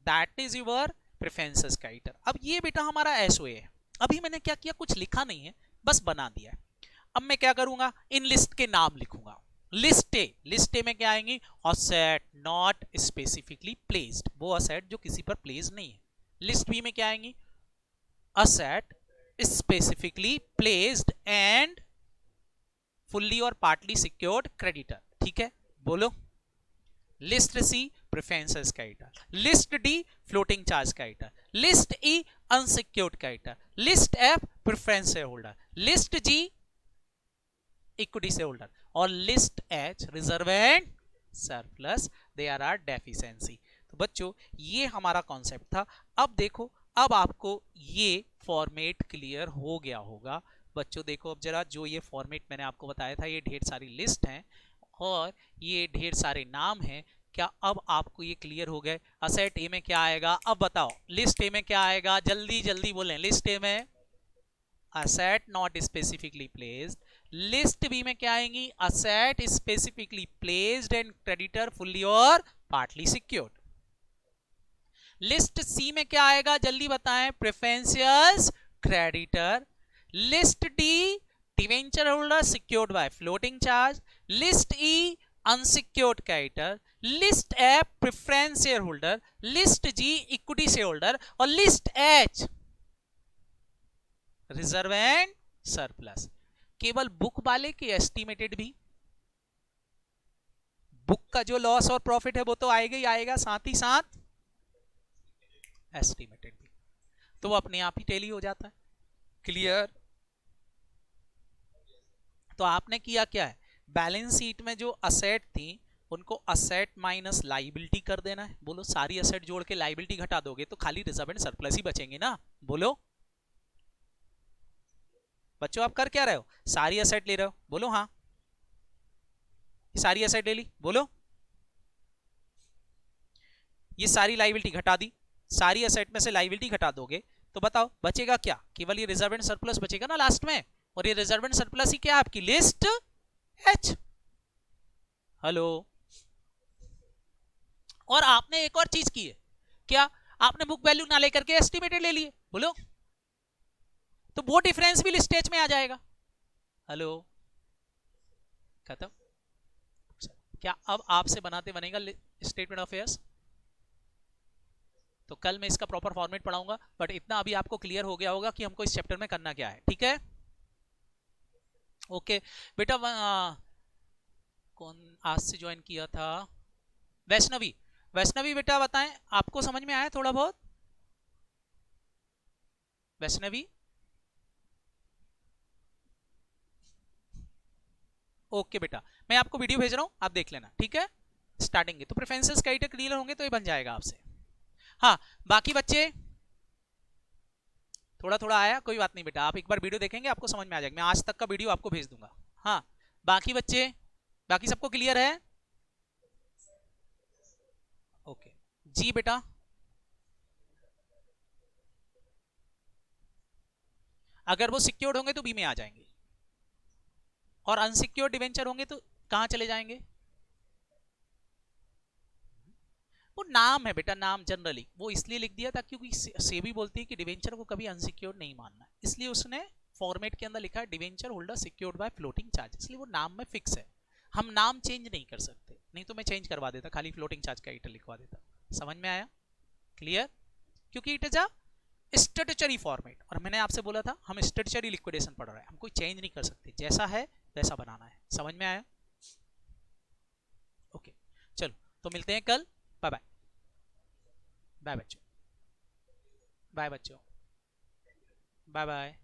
That is your preferences creditor. अब ये बेटा हमारा एसओए है, अभी मैंने क्या किया, कुछ लिखा नहीं है, बस बना दिया है। अब मैं क्या करूंगा, इन लिस्ट के नाम लिखूंगा। लिस्ट ए, लिस्ट ए में क्या आएंगी, असेट नॉट स्पेसिफिकली प्लेस्ड, वो असेट जो किसी पर प्लेस नहीं है। लिस्ट बी में क्या आएंगी, asset specifically placed and fully और पार्टली सिक्योर्ड क्रेडिटर। ठीक है, बोलो। List C preferences creditor, list D floating charge creditor, list E unsecured creditor, list F preference share holder, list G equity share holder, और list H reserve and surplus, they are deficiency. तो बच्चों ये हमारा concept था। अब देखो, अब आपको ये फॉर्मेट क्लियर हो गया होगा। बच्चों देखो अब जरा, जो ये फॉर्मेट मैंने आपको बताया था, ये ढेर सारी लिस्ट हैं और ये ढेर सारे नाम हैं। क्या अब आपको ये क्लियर हो गए, असेट ए में क्या आएगा, अब बताओ लिस्ट ए में क्या आएगा, जल्दी जल्दी बोलें। लिस्ट ए में asset not specifically placed, list B में क्या आएंगी, asset specifically placed and creditor fully और पार्टली सिक्योर्ड। लिस्ट सी में क्या आएगा, जल्दी बताएं, preferential creditor. List D debenture holder secured by floating charge, list E unsecured creditor, list F preference share holder, list G equity share holder, और list H reserve and surplus. केवल book वाले की estimated भी, book का जो loss और profit है वो तो आएगा ही आएगा, साथ ही साथ एस्टिमेटेड भी, तो वो अपने आप ही टैली हो जाता है। क्लियर। तो आपने किया क्या है, बैलेंस शीट में जो असेट थी उनको असेट माइनस लाइबिलिटी कर देना है। बोलो सारी असेट जोड़ के लाइबिलिटी घटा दोगे तो खाली रिजर्व एंड सरप्लस ही बचेंगे ना। बोलो बच्चों आप कर क्या रहे हो, सारी असेट ले रहे हो, बोलो हाँ सारी असेट ले ली, बोलो ये सारी लाइबिलिटी घटा दी, सारी असेट में से लाइबिलिटी घटा दोगे तो बताओ बचेगा क्या, केवल ये रिजर्व एंड सरप्लस बचेगा ना लास्ट में, और ये रिजर्व एंड सरप्लस ही क्या आपकी लिस्ट एच। हेलो, और आपने एक और चीज की है क्या, आपने बुक वैल्यू ना लेकर के एस्टिमेटेड ले लिए, बोलो तो वो डिफरेंस भी लिस्ट एच में आ जाएगा। हेलो, खत्म। क्या अब आपसे बनाते बनेगा स्टेटमेंट ऑफ अफेयर्स, तो कल मैं इसका प्रॉपर फॉर्मेट पढ़ाऊंगा, बट इतना अभी आपको क्लियर हो गया होगा कि हमको इस चैप्टर में करना क्या है, ठीक है। ओके बेटा, कौन आज से ज्वाइन किया था, वैष्णवी, वैष्णवी बेटा बताएं आपको समझ में आया थोड़ा बहुत, वैष्णवी। ओके बेटा, मैं आपको वीडियो भेज रहा हूं, आप देख लेना, ठीक है। स्टार्टिंग तो प्रेफरेंसेस क्राइटेरिया क्लियर होंगे तो ये बन जाएगा आपसे। हाँ बाकी बच्चे थोड़ा थोड़ा आया, कोई बात नहीं बेटा, आप एक बार वीडियो देखेंगे आपको समझ में आ जाएगा, मैं आज तक का वीडियो आपको भेज दूंगा। हाँ बाकी बच्चे, बाकी सबको क्लियर है। ओके जी बेटा, अगर वो सिक्योर्ड होंगे तो बी में आ जाएंगे, और अनसिक्योर्ड डिवेंचर होंगे तो कहां चले जाएंगे, वो नाम है बेटा, नाम जनरली वो इसलिए लिख दिया था क्योंकि सेबी बोलती है कि डिवेंचर को कभी अनसिक्योर्ड नहीं मानना है, इसलिए उसने फॉर्मेट के अंदर लिखा है debenture holder secured by floating charge, इसलिए वो नाम में फिक्स है, हम नाम चेंज नहीं कर सकते, नहीं तो मैं चेंज करवा देता, खाली फ्लोटिंग चार्ज का आइटम लिखवा देता। समझ में आया, क्लियर, क्योंकि it is a statutory format, और मैंने आपसे बोला था हम स्टैट्यूटरी लिक्विडेशन पढ़ रहे हैं, हम कोई चेंज नहीं कर सकते, जैसा है वैसा बनाना है। समझ में आया, ओके चलो तो मिलते हैं कल, बाय बाय, बाय बच्चों, बाय बच्चों, बाय बाय।